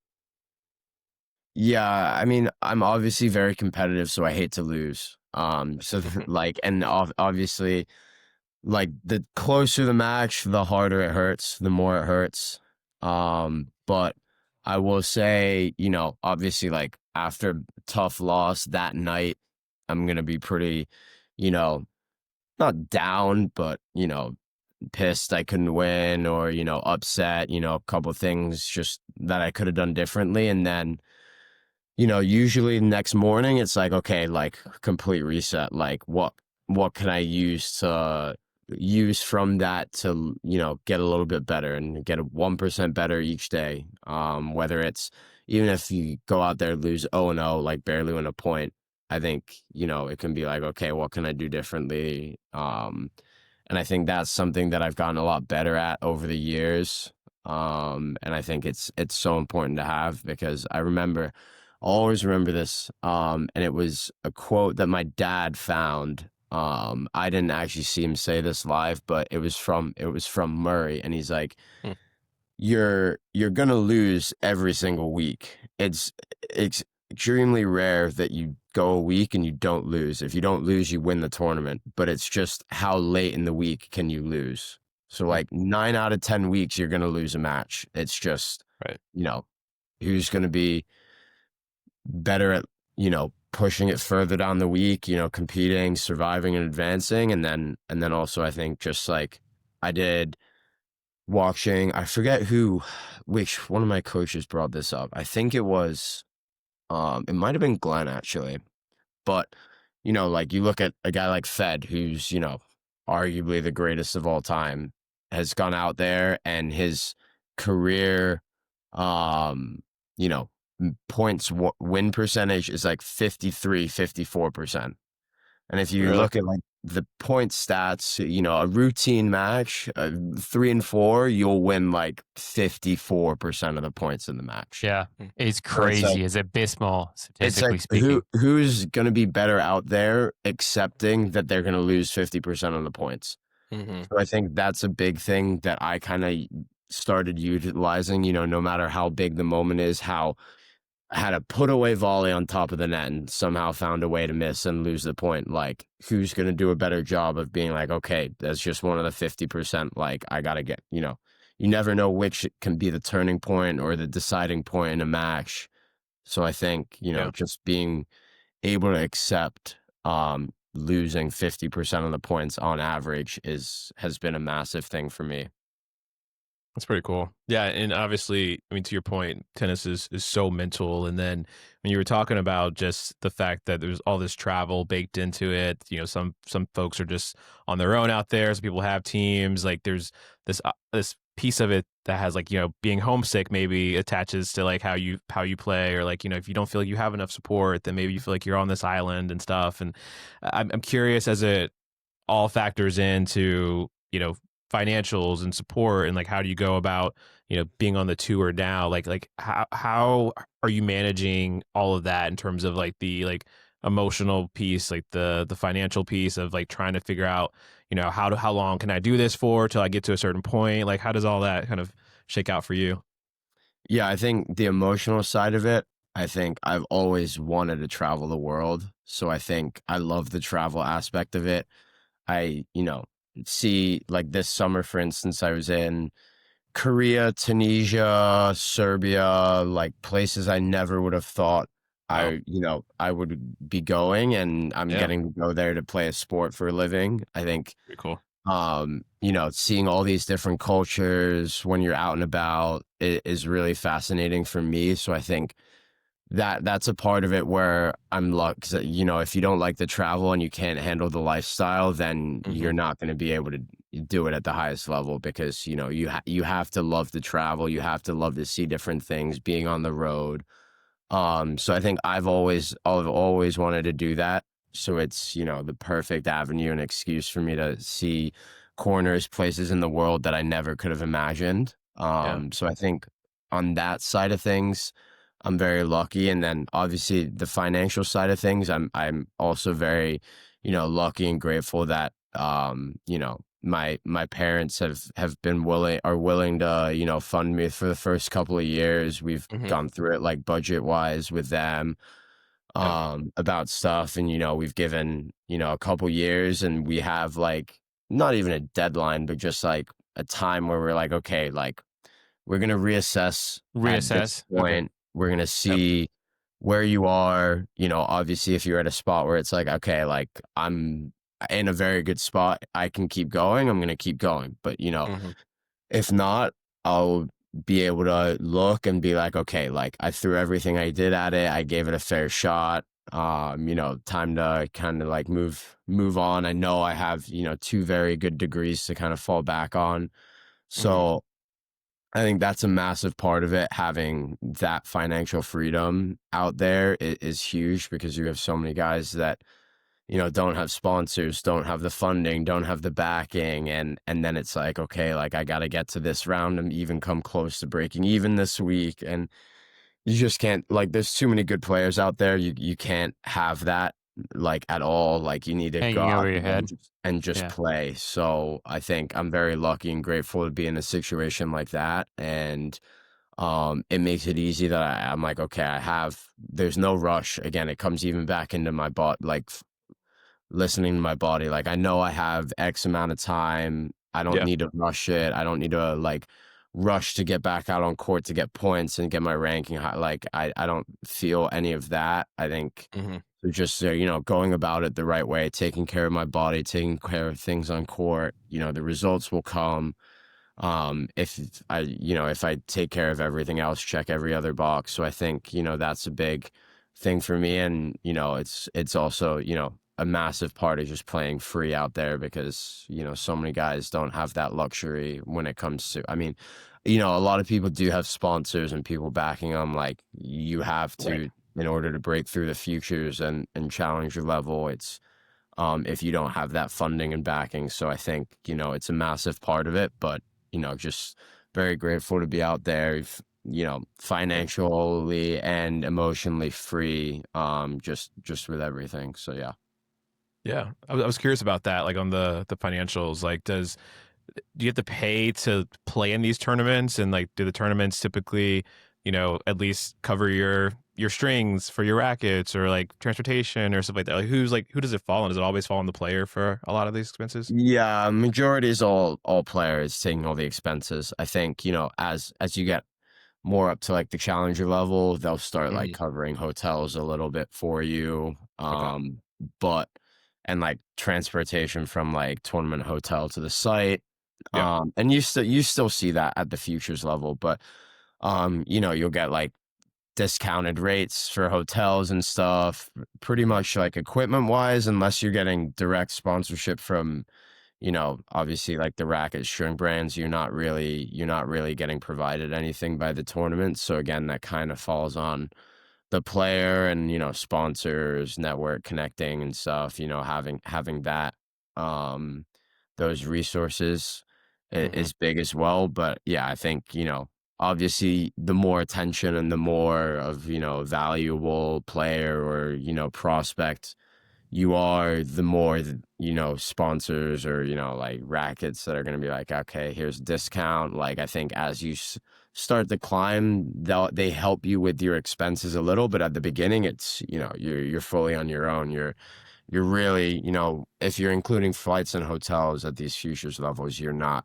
Yeah, I mean, I'm obviously very competitive, so I hate to lose. So like, and obviously, like, the closer the match, the harder it hurts, the more it hurts. But I will say, obviously, like, after a tough loss that night, I'm gonna be pretty, you know, not down, but, pissed I couldn't win, or, upset, a couple things just that I could have done differently. And then, usually the next morning it's like, okay, like complete reset. Like what can I use from that to, get a little bit better and get a 1% better each day. Whether it's, even if you go out there, lose 0-0, like barely win a point, I think, it can be like, okay, what can I do differently? And I think that's something that I've gotten a lot better at over the years. And I think it's so important to have, because I'll always remember this. And it was a quote that my dad found. I didn't actually see him say this live, but it was from Murray, and he's like, Hmm. you're gonna lose every single week. It's extremely rare that you go a week and you don't lose. If you don't lose, you win the tournament. But it's just how late in the week can you lose? So like 9 out of 10 weeks, you're gonna lose a match. It's just, Right. Who's gonna be better at, pushing it further down the week, competing, surviving, and advancing. And then also, I think, just like I did watching, I forget which one of my coaches brought this up. I think it was, it might have been Glenn, actually. But, like you look at a guy like Fed, who's, arguably the greatest of all time, has gone out there, and his career, you know, points win percentage is like 54%. And if you Really? look at like the point stats, a routine match, 3 and 4, you'll win like 54% of the points in the match. Yeah, it's So it's crazy. like, It's abysmal, it's statistically like speaking. who's going to be better out there accepting that they're going to lose 50% of the points? Mm-hmm. So I think that's a big thing that I kind of started utilizing, no matter how big the moment is, how I had a put away volley on top of the net and somehow found a way to miss and lose the point. Like, who's going to do a better job of being like, okay, that's just one of the 50%. Like, I got to get, you never know which can be the turning point or the deciding point in a match. So I think, Yeah. just being able to accept losing 50% of the points on average has been a massive thing for me. That's pretty cool. Yeah, and obviously, I mean, to your point, tennis is so mental. And then when you were talking about just the fact that there's all this travel baked into it, some folks are just on their own out there. Some people have teams. Like there's this piece of it that has like being homesick maybe attaches to like how you play, or like if you don't feel like you have enough support, then maybe you feel like you're on this island and stuff. And I'm curious, as it all factors into financials and support, and like how do you go about being on the tour now, like how are you managing all of that in terms of like the emotional piece, like the financial piece of like trying to figure out how long can I do this for till I get to a certain point? Like how does all that kind of shake out for you? Yeah, I think the emotional side of it, I think I've always wanted to travel the world. So I think I love the travel aspect of it. I, see like this summer, for instance, I was in Korea, Tunisia, Serbia, like places I never would have thought I would be going, and I'm Yeah. getting to go there to play a sport for a living. I think, Pretty cool. seeing all these different cultures when you're out and about is really fascinating for me. So I think that's a part of it where I'm lucky, 'cause, if you don't like the travel and you can't handle the lifestyle, then you're not going to be able to do it at the highest level, because, you have to love to travel. You have to love to see different things, being on the road. So I think I've always wanted to do that. So it's, the perfect avenue and excuse for me to see corners, places in the world that I never could have imagined. So I think on that side of things, I'm very lucky. And then obviously the financial side of things, I'm also very, lucky and grateful that, my parents have been willing to, fund me for the first couple of years. We've gone through it like budget wise with them, about stuff. And, we've given, a couple years, and we have like, not even a deadline, but just like a time where we're like, okay, like we're going to reassess at this Okay. point. We're going to see where you are, obviously if you're at a spot where it's like, okay, like I'm in a very good spot, I can keep going, I'm going to keep going. But, Mm-hmm. if not, I'll be able to look and be like, okay, like I threw everything I did at it. I gave it a fair shot. Time to kind of like move on. I know I have, 2 very good degrees to kind of fall back on. Mm-hmm. So I think that's a massive part of it. Having that financial freedom out there is huge, because you have so many guys that, don't have sponsors, don't have the funding, don't have the backing. And then it's like, okay, like I got to get to this round and even come close to breaking even this week. And you just can't, like, there's too many good players out there. You can't have that like at all. Like you need to go Hanging over out your there and head. just Yeah. play. So I think I'm very lucky and grateful to be in a situation like that. And it makes it easy that I'm like, okay, there's no rush. Again, it comes even back into my body, like listening to my body. Like I know I have X amount of time. I don't Yeah. need to rush it. I don't need to like rush to get back out on court to get points and get my ranking high. Like I don't feel any of that. I think Mm-hmm. just going about it the right way, taking care of my body, taking care of things on court. The results will come. If I take care of everything else, check every other box. So I think, that's a big thing for me. And, it's also, a massive part of just playing free out there, because, so many guys don't have that luxury when it comes to, I mean, a lot of people do have sponsors and people backing them. Like you have Right. to, in order to break through the futures and challenge your level, it's, if you don't have that funding and backing. So I think, it's a massive part of it, but, just very grateful to be out there, Yeah. financially and emotionally free, just with everything. So yeah. Yeah. I was curious about that, like on the financials. Like, do you have to pay to play in these tournaments? And like, do the tournaments typically, at least cover your strings for your rackets or like transportation or stuff like that? Like, who does it fall on? Does it always fall on the player for a lot of these expenses? Yeah, majority is all players taking all the expenses. I think, as you get more up to like the challenger level, they'll start like Mm-hmm. covering hotels a little bit for you. Okay. But and like transportation from like tournament hotel to the site. Yeah. And you still see that at the futures level, but you'll get like discounted rates for hotels and stuff, pretty much like equipment wise, unless you're getting direct sponsorship from, obviously like the Racket string brands, you're not really getting provided anything by the tournament. So again, that kind of falls on the player and, sponsors, network connecting and stuff, having that, um, those resources Mm-hmm. is big as well. But yeah, I think, obviously the more attention and the more of, valuable player or, prospect you are, the more, sponsors or, like rackets that are going to be like, okay, here's a discount. Like, I think as you start to climb, they help you with your expenses a little, but at the beginning, it's, you're fully on your own. You're really, if you're including flights and hotels at these futures levels, you're not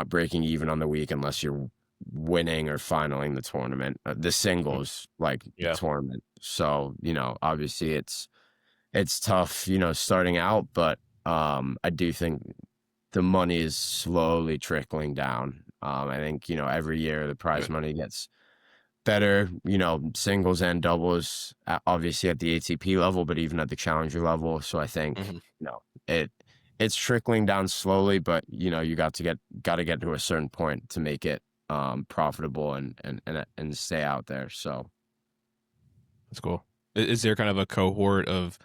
breaking even on the week unless you're winning or finaling the tournament, the Mm-hmm. singles like Yeah. tournament. So, obviously it's tough, starting out, but I do think the money is slowly trickling down. I think, every year the prize Good. money gets better, singles and doubles, obviously at the ATP level, but even at the challenger level. So I think, Mm-hmm. it it's trickling down slowly, but you got to get to a certain point to make it profitable and stay out there. So That's cool. Is there kind of a cohort of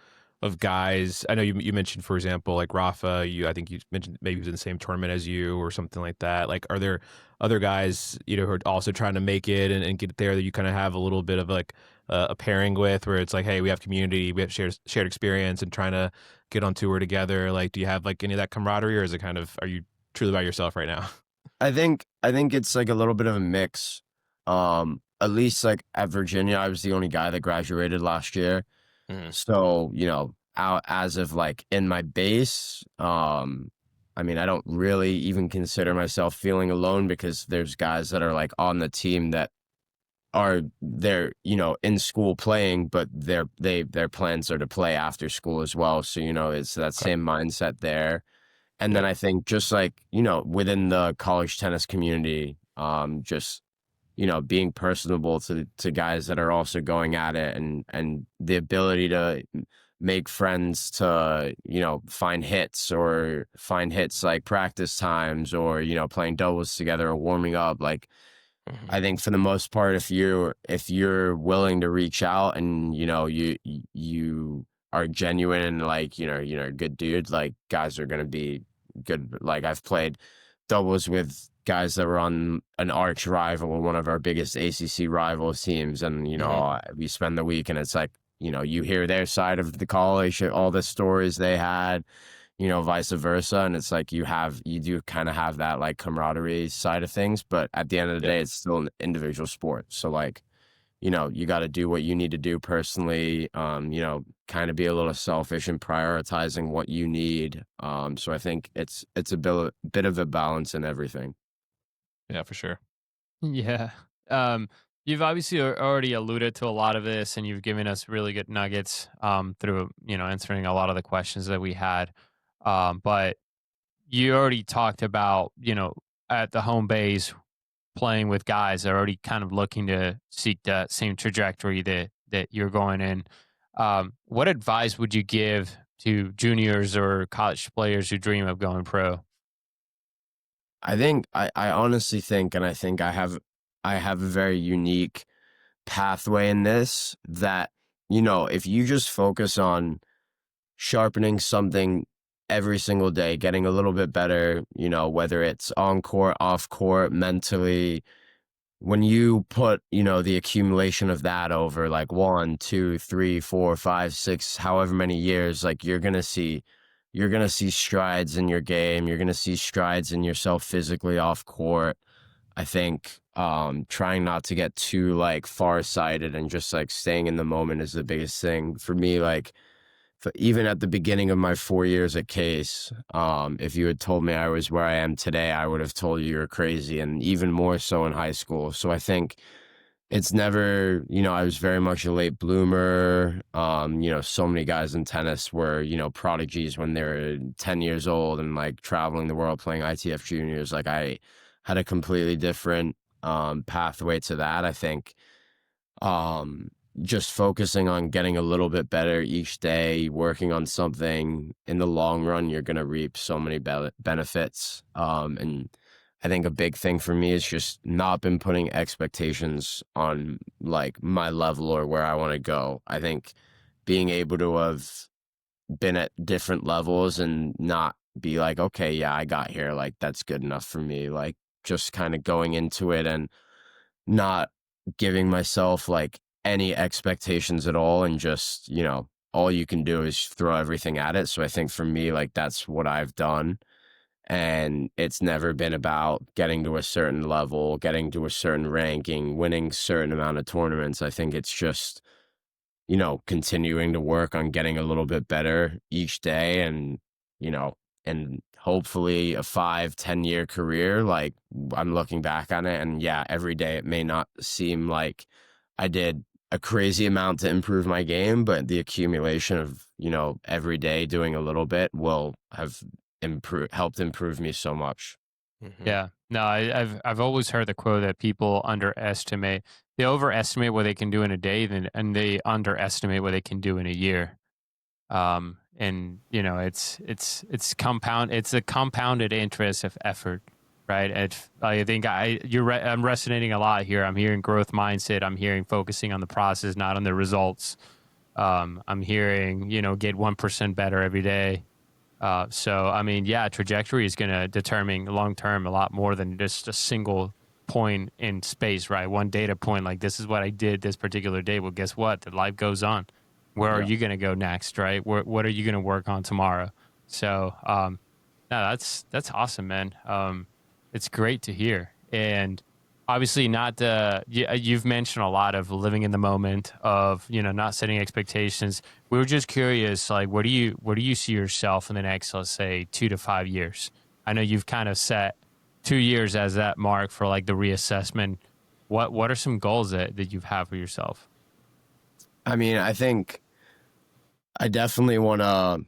guys? I know you mentioned, for example, like Rafa. I think you mentioned maybe he was in the same tournament as you or something like that. Like, are there other guys who are also trying to make it and get there that you kind of have a little bit of like a pairing with, where it's like, hey, we have community, we have shared experience, and trying to get on tour together? Like, do you have like any of that camaraderie, or is it kind of, are you truly by yourself right now? I think it's like a little bit of a mix. At least like at Virginia, I was the only guy that graduated last year. Mm-hmm. So, out as of like in my base, I mean, I don't really even consider myself feeling alone, because there's guys that are like on the team that they're in school playing, but their plans are to play after school as well. So it's that Okay. same mindset there. And then Yeah. I think just like within the college tennis community, just being personable to guys that are also going at it, and the ability to make friends, to find hits like practice times, or playing doubles together or warming up. Like, Mhm. I think for the most part, if you're willing to reach out, and you are genuine, and like a good dude, like, guys are gonna be good. Like, I've played doubles with guys that were on an arch rival, one of our biggest ACC rival teams, and we spend the week, and it's like you hear their side of the college, all the stories they had, vice versa. And it's like you do kind of have that like camaraderie side of things, but at the end of the Yeah. day, it's still an individual sport. So like, you got to do what you need to do personally, kind of be a little selfish and prioritizing what you need. So I think it's a bit of a balance in everything. Yeah, for sure. Yeah. You've obviously already alluded to a lot of this, and you've given us really good nuggets through answering a lot of the questions that we had. But you already talked about at the home base playing with guys that are already kind of looking to seek that same trajectory that you're going in. What advice would you give to juniors or college players who dream of going pro? I honestly think, and I think I have a very unique pathway in this, that if you just focus on sharpening something every single day, getting a little bit better, whether it's on court, off court, mentally, when you put, the accumulation of that over like 1, 2, 3, 4, 5, 6, however many years, like, you're gonna see strides in your game. You're gonna see strides in yourself physically off court. I think trying not to get too like far-sighted, and just like staying in the moment is the biggest thing for me. Like, even at the beginning of my 4 years at Case, if you had told me I was where I am today, I would have told you you're crazy, and even more so in high school. So I think it's never, I was very much a late bloomer. So many guys in tennis were, prodigies when they were 10 years old, and like traveling the world playing ITF juniors. Like, I had a completely different pathway to that. I think um, just focusing on getting a little bit better each day, working on something, in the long run, you're going to reap so many benefits. And I think a big thing for me is just not been putting expectations on like my level or where I want to go. I think being able to have been at different levels and not be like, okay, yeah, I got here, like, that's good enough for me. Like, just kind of going into it and not giving myself like any expectations at all, and just all you can do is throw everything at it. So I think for me, like, that's what I've done, and it's never been about getting to a certain level, getting to a certain ranking, winning certain amount of tournaments. I think it's just continuing to work on getting a little bit better each day, and you know and hopefully a 5-10 year career. Like, I'm looking back on it, and yeah, every day it may not seem like I did a crazy amount to improve my game, but the accumulation of every day doing a little bit will have helped improve me so much. Mhm. Yeah. No, I've always heard the quote that people underestimate. They overestimate what they can do in a day, and they underestimate what they can do in a year. And it's compound. It's a compounded interest of effort, right? I think I'm resonating a lot here. I'm hearing growth mindset. I'm hearing focusing on the process, not on the results. I'm hearing get 1% better every day. So I mean, yeah, trajectory is going to determine long term a lot more than just a single point in space, right? One data point, like, this is what I did this particular day. Well, guess what? The life goes on. Where are Yeah. you going to go next, right? What are you going to work on tomorrow? So, no, that's awesome, man. It's great to hear, and obviously not. You've mentioned a lot of living in the moment, of not setting expectations. We were just curious, like, where do you see yourself in the next, let's say, 2 to 5 years? I know you've kind of set 2 years as that mark for like the reassessment. What are some goals that you've had for yourself? I mean, I think I definitely want to.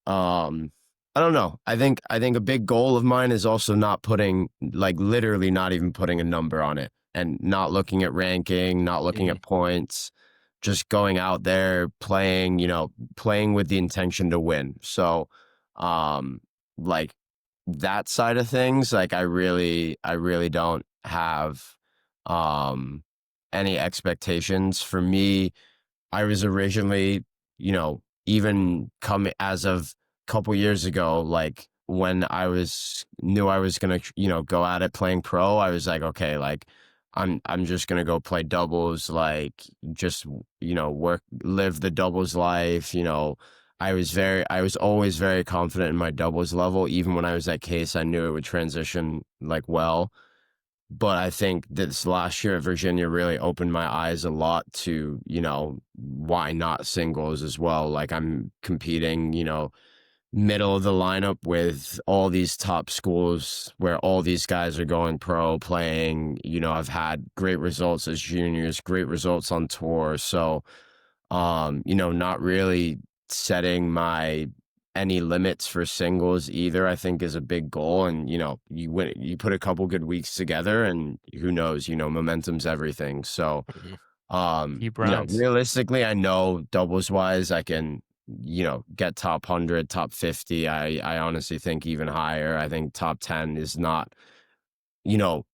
I don't know. I think a big goal of mine is also not putting, like, literally not even putting a number on it, and not looking at ranking, not looking Mhm. at points, just going out there playing. Playing with the intention to win. So, um, like that side of things, like I really don't have um any expectations. For me, I was originally, even come as of a couple years ago, like when knew I was gonna, go at it playing pro, I was like, okay, like I'm just gonna go play doubles, like just, live the doubles life. I was always very confident in my doubles level. Even when I was at Case, I knew it would transition like well. But I think this last year at Virginia really opened my eyes a lot to, why not singles as well. Like I'm competing, middle of the lineup with all these top schools where all these guys are going pro playing. I've had great results as juniors, great results on tour. So, not really setting my any limits for singles either, I think is a big goal. And, you put a couple good weeks together and who knows, momentum's everything. So, Mhm. Deep runs. realistically, I know doubles wise, I can, get top 100, top 50. I honestly think even higher. I think top 10 is not,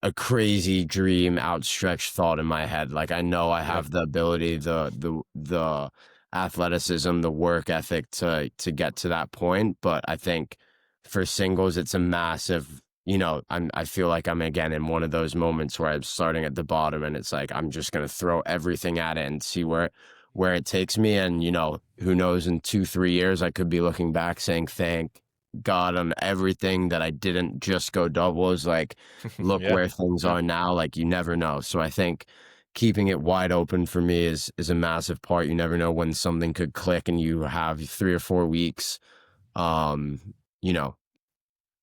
a crazy dream, outstretched thought in my head. Like I know I Yeah. have the ability, the athleticism, the work ethic to get to that point. But I think for singles, it's a massive. I feel like I'm again in one of those moments where I'm starting at the bottom, and it's like I'm just gonna throw everything at it and see where it takes me. And who knows, in 2-3 years, I could be looking back saying, "Thank God on everything that I didn't just go doubles." Like, look Yeah. where things Yeah. are now. Like, you never know. So I think keeping it wide open for me is a massive part. You never know when something could click and you have 3 or 4 weeks. Um, you know,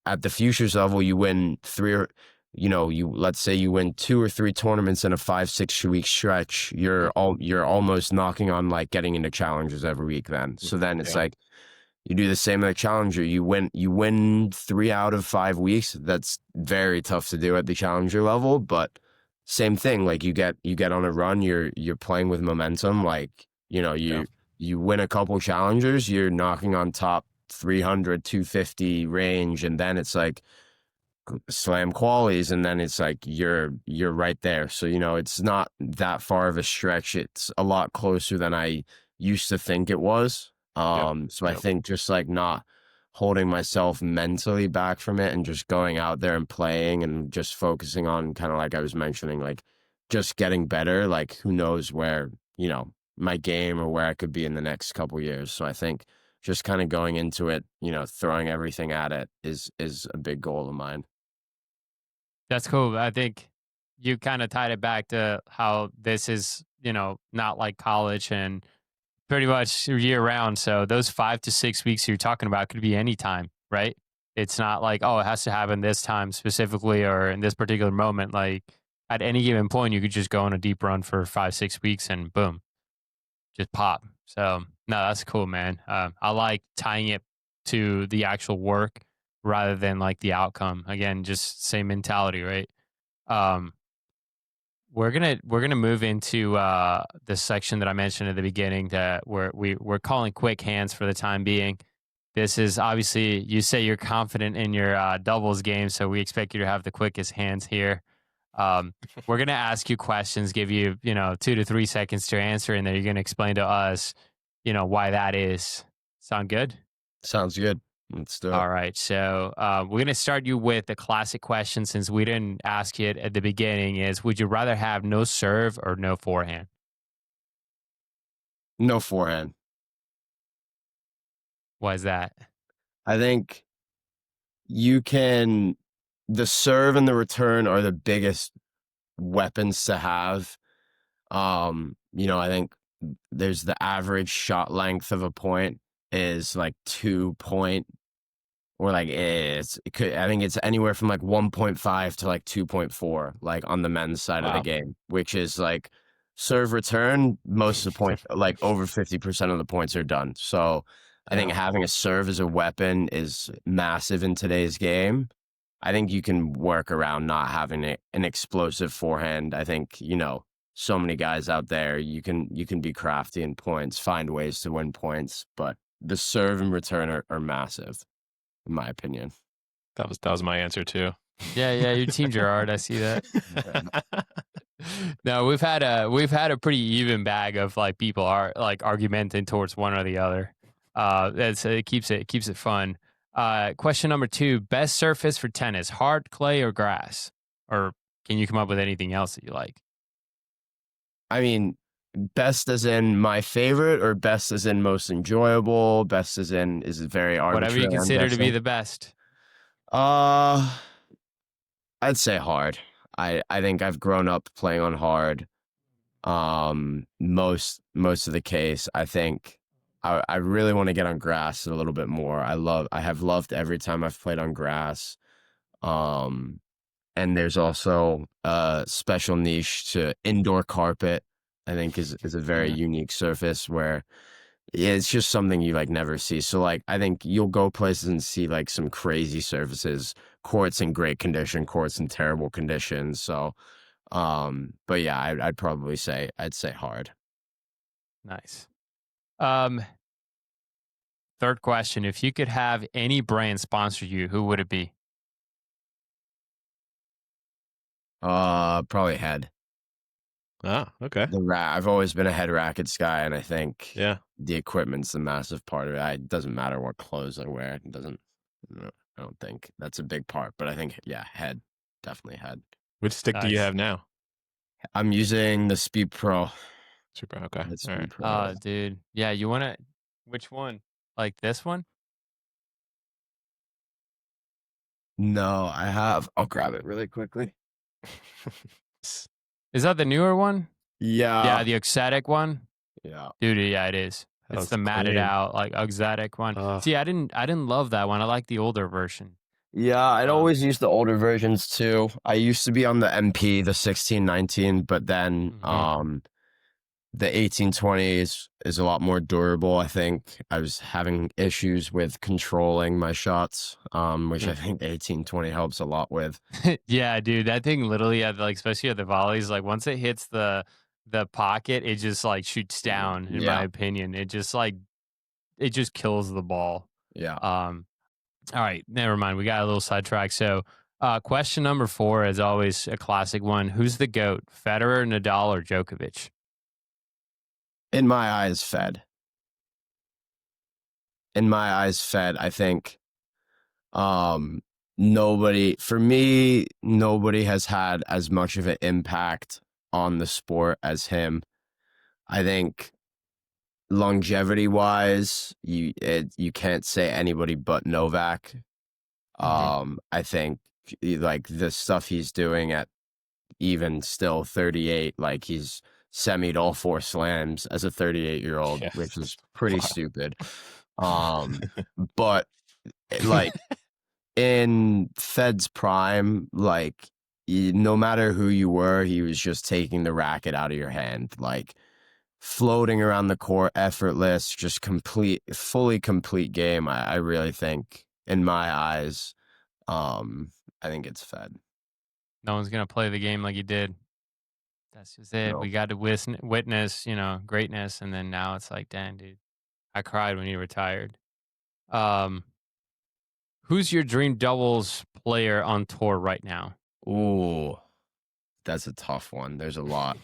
at the futures level, you win three or you let's say you win 2 or 3 tournaments in a 5-6 week stretch. You're almost knocking on like getting into challenges every week then. So then it's Yeah. like you do the same at the challenger. You win 3 out of 5 weeks. That's very tough to do at the challenger level, but same thing. Like you get on a run, you're playing with momentum. Like, Yeah. you win a couple challengers, you're knocking on top 300, 250 range, and then it's like slam qualies, and then it's like you're right there. So, it's not that far of a stretch. It's a lot closer than I used to think it was. Yep. So I Yep. think just like not holding myself mentally back from it and just going out there and playing and just focusing on, kind of like I was mentioning, like just getting better. Like who knows where, my game or where I could be in the next couple years. So I think just kind of going into it, throwing everything at it is a big goal of mine. That's cool. I think you kind of tied it back to how this is, not like college and pretty much year round. So those 5 to 6 weeks you're talking about could be any time, right? It's not like, oh, it has to happen this time specifically or in this particular moment. Like at any given point, you could just go on a deep run for 5, 6 weeks and boom, just pop. So no, that's cool, man. I like tying it to the actual work rather than like the outcome. Again, just same mentality, right? Um, we're gonna move into the section that I mentioned at the beginning that we're calling quick hands for the time being. This is obviously you say you're confident in your doubles game, so we expect you to have the quickest hands here. We're gonna ask you questions, give you 2 to 3 seconds to answer, and then you're gonna explain to us, why that is. Sound good? Sounds good. Let's do it. All right. So we're going to start you with the classic question since we didn't ask it at the beginning is would you rather have no serve or no forehand? No forehand. Why is that? I think you can, the serve and the return are the biggest weapons to have. I think there's the average shot length of a point is like 2.8 or like I think it's anywhere from like 1.5 to like 2.4, like on the men's side of the Wow. game, which is like serve return. Most of the point, like over 50% of the points are done. So I think Yeah. having a serve as a weapon is massive in today's game. I think you can work around not having an explosive forehand. I think, so many guys out there, you can be crafty in points, find ways to win points, but the serve and return are massive, in my opinion. That was my answer too. Yeah, your team Gerard, I see that. No, we've had a pretty even bag of like people are like argumenting towards one or the other. It keeps it fun. Question number 2: best surface for tennis, hard clay or grass? Or can you come up with anything else that you like? I mean, best as in my favorite, or best as in most enjoyable? Best as in is it very Whatever you arbitrary? I'm consider to be guessing. the best. Uh, I'd say hard. I think I've grown up playing on hard. Most of the case, I think I really want to get on grass a little bit more. I have loved every time I've played on grass. Um, and there's also a special niche to indoor carpet. I think is a very Mm. unique surface where it's just something you like never see. So like I think you'll go places and see like some crazy surfaces, courts in great condition, courts in terrible condition. So but yeah, I'd probably say hard. Nice. Third question: if you could have any brand sponsor you, who would it be? Probably head. Ah, okay. I've always been a head rackets guy, and I think Yeah. the equipment's a massive part of it. It doesn't matter what clothes I wear. It doesn't. No, I don't think that's a big part, but I think head, definitely head. Which stick do you Nice. have now? I'm using the Speed Pro. Super. Okay. The All Speed right. Pro. Oh, dude. Yeah, you want to which one? Like this one? No, I have. I'll grab it really quickly. Is that the newer one? Yeah. Yeah, the Oxatic one? Yeah. Dude, yeah, it is. That It's looks the matted clean. out like Oxatic one. Ugh. See, I didn't love that one. I like the older version. Yeah, I'd Um, always use the older versions too. I used to be on the MP, the 1619, but then the 1820 is a lot more durable. I think I was having issues with controlling my shots, which I think 1820 helps a lot with. yeah, dude, that thing literally like especially at the volleys, like once it hits the pocket, it just like shoots down, in my Yeah. opinion. It just kills the ball. Yeah. All right, never mind. We got a little sidetracked. So, question number 4 is always a classic one. Who's the GOAT? Federer, Nadal, or Djokovic? In my eyes, Fed. In my eyes, Fed. I think nobody has had as much of an impact on the sport as him. I think longevity wise, you can't say anybody but Novak. I think like the stuff he's doing at even still 38, like he's semied all 4 slams as a 38-year-old, Yeah. which is pretty Wow. stupid. But like in Fed's prime, like no matter who you were, he was just taking the racket out of your hand, like floating around the court, effortless, just fully complete game. I really think, in my eyes, I think it's Fed. No one's gonna play the game like he did. That's just it. No. We got to witness, greatness, and then now it's like, dang, dude, I cried when he retired. Who's your dream doubles player on tour right now? Ooh, that's a tough one. There's a lot.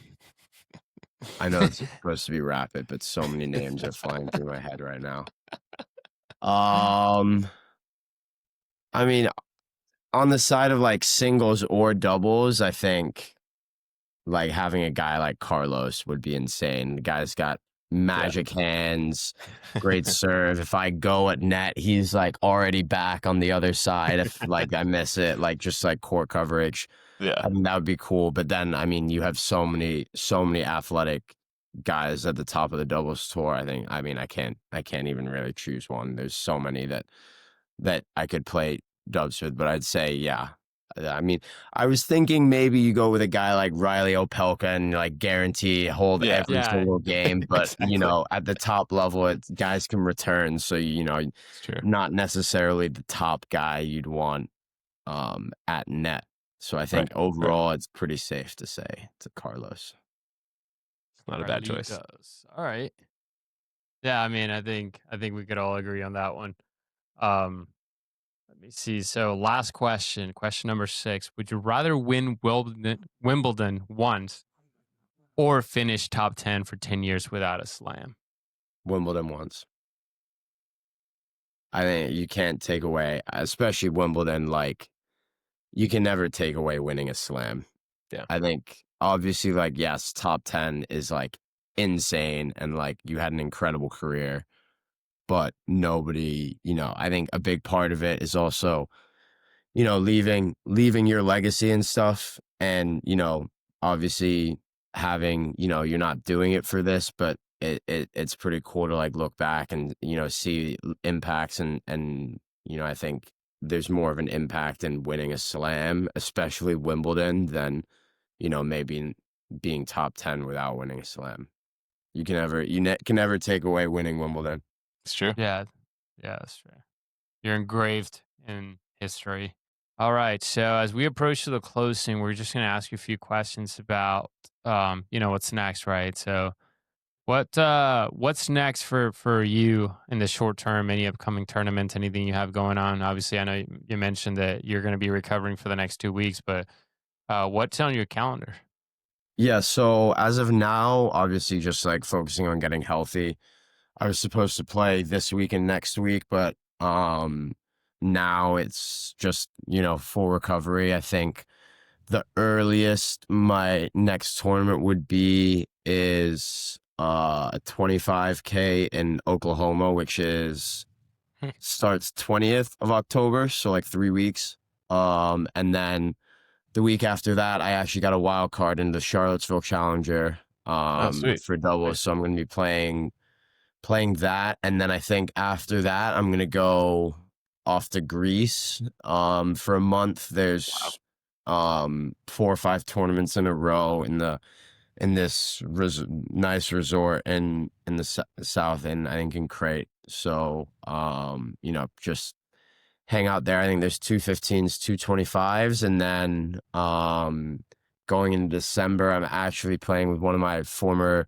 I know it's supposed to be rapid, but so many names are flying through my head right now. I mean, on the side of like singles or doubles, I think like having a guy like Carlos would be insane. The guy's got magic hands, great serve. If I go at net, he's like already back on the other side. If like I miss it, like just like court coverage. Yeah. I mean, that would be cool. But then, I mean, you have so many athletic guys at the top of the doubles tour. I think, I mean, I can't even really choose one. There's so many that that I could play dubs with, but I'd say, yeah. I mean, I was thinking maybe you go with a guy like Riley Opelka and like guarantee hold Yeah. every Yeah, single game, but Exactly. at the top level, guys can return, so It's true. not necessarily the top guy you'd want at net. So I think Right. overall, it's pretty safe to say to Carlos. It's not a bad choice. Carlitos. All right. Yeah, I mean, I think we could all agree on that one. Um, Let me see. So, last question, question number 6. Would you rather win Wimbledon once or finish top 10 for 10 years without a slam? Wimbledon once. I think you can't take away, especially Wimbledon. Like you can never take away winning a slam. Yeah. I think obviously, like yes, top 10 is like insane, and like you had an incredible career, but nobody, I think a big part of it is also leaving your legacy and stuff, and obviously having you're not doing it for this, but it's pretty cool to like look back and see impacts, and I think there's more of an impact in winning a slam, especially Wimbledon, than maybe being top 10 without winning a slam. Can never take away winning Wimbledon. It's true. Yeah, yeah, that's true. You're engraved in history. All right. So as we approach to the closing, we're just going to ask you a few questions about, what's next, right? So what's next for you in the short term? Any upcoming tournaments? Anything you have going on? Obviously, I know you mentioned that you're going to be recovering for the next 2 weeks, but what's on your calendar? Yeah, so as of now, obviously just like focusing on getting healthy. I was supposed to play this week and next week, but now it's just, full recovery. I think the earliest my next tournament would be is a 25K in Oklahoma, which is starts 20th of October, so like 3 weeks. And then the week after that, I actually got a wild card in the Charlottesville Challenger Oh, sweet. for doubles. Nice. So I'm going to be playing that, and then I think after that I'm gonna go off to Greece for a month. There's 4 or 5 tournaments in a row in this nice resort in the south, and I think in Crete. So just hang out there. I think there's 215s, 225s, and then going into December I'm actually playing with one of my former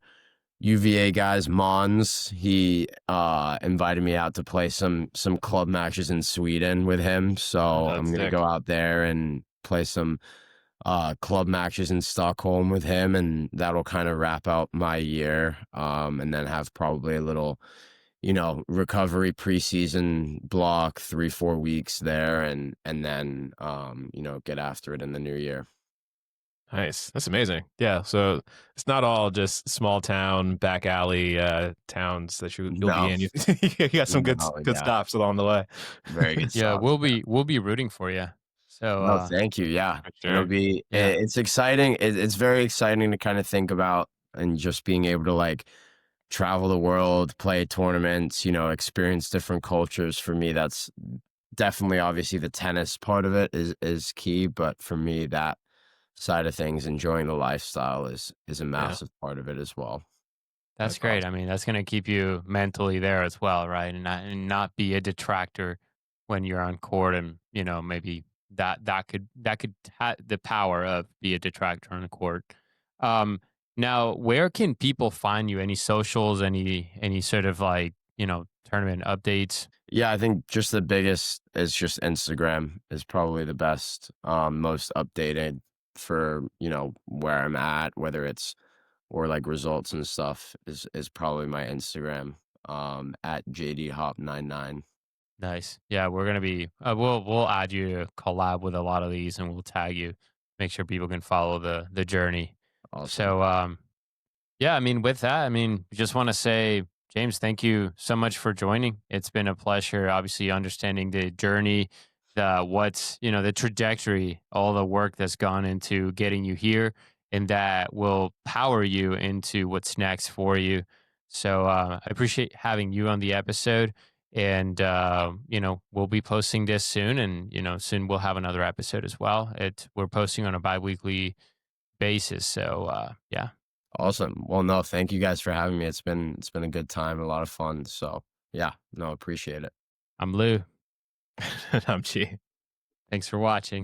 UVA guys, Mons. He invited me out to play some club matches in Sweden with him. So That's I'm gonna sick. go out there and play some club matches in Stockholm with him, and that'll kind of wrap out my year. And then have probably a little, recovery preseason block, 3-4 weeks there, and then get after it in the new year. Nice. That's amazing. Yeah. So it's not all just small town, back alley towns that you'll be No, in. You got some good no, good yeah, stops along the way. very good Yeah, stuff. we'll be rooting for you. So No, thank you. Yeah. For It'll sure. be, yeah, it's exciting. It's very exciting to kind of think about, and just being able to like travel the world, play tournaments, experience different cultures. For me, that's definitely obviously the tennis part of it is key. But for me, that side of things, enjoying the lifestyle is a Yeah. massive part of it as well. that's That's great. I awesome. mean, that's going to keep you mentally there as well, right? And not be a detractor when you're on court, and maybe that could have the power of be a detractor on the court. Um, Now, where can people find you? Any socials? Any sort of like tournament updates? Yeah, I think just the biggest is just Instagram is probably the best, most updated for, where I'm at, whether it's or like results and stuff is probably my Instagram, at JDHop99. Nice. Yeah, we're gonna be. We'll add you to collab with a lot of these, and we'll tag you. Make sure people can follow the journey. Awesome. So yeah, I mean, with that, I mean, just want to say, James, thank you so much for joining. It's been a pleasure, obviously, understanding the journey, the trajectory, all the work that's gone into getting you here, and that will power you into what's next for you. So I appreciate having you on the episode. And we'll be posting this soon, and soon we'll have another episode as well. We're posting on a bi-weekly basis, so yeah. Awesome. Well, no, thank you guys for having me. It's been a good time, a lot of fun. So yeah, no, appreciate it. I'm Lou. I'm Chi. Thanks for watching.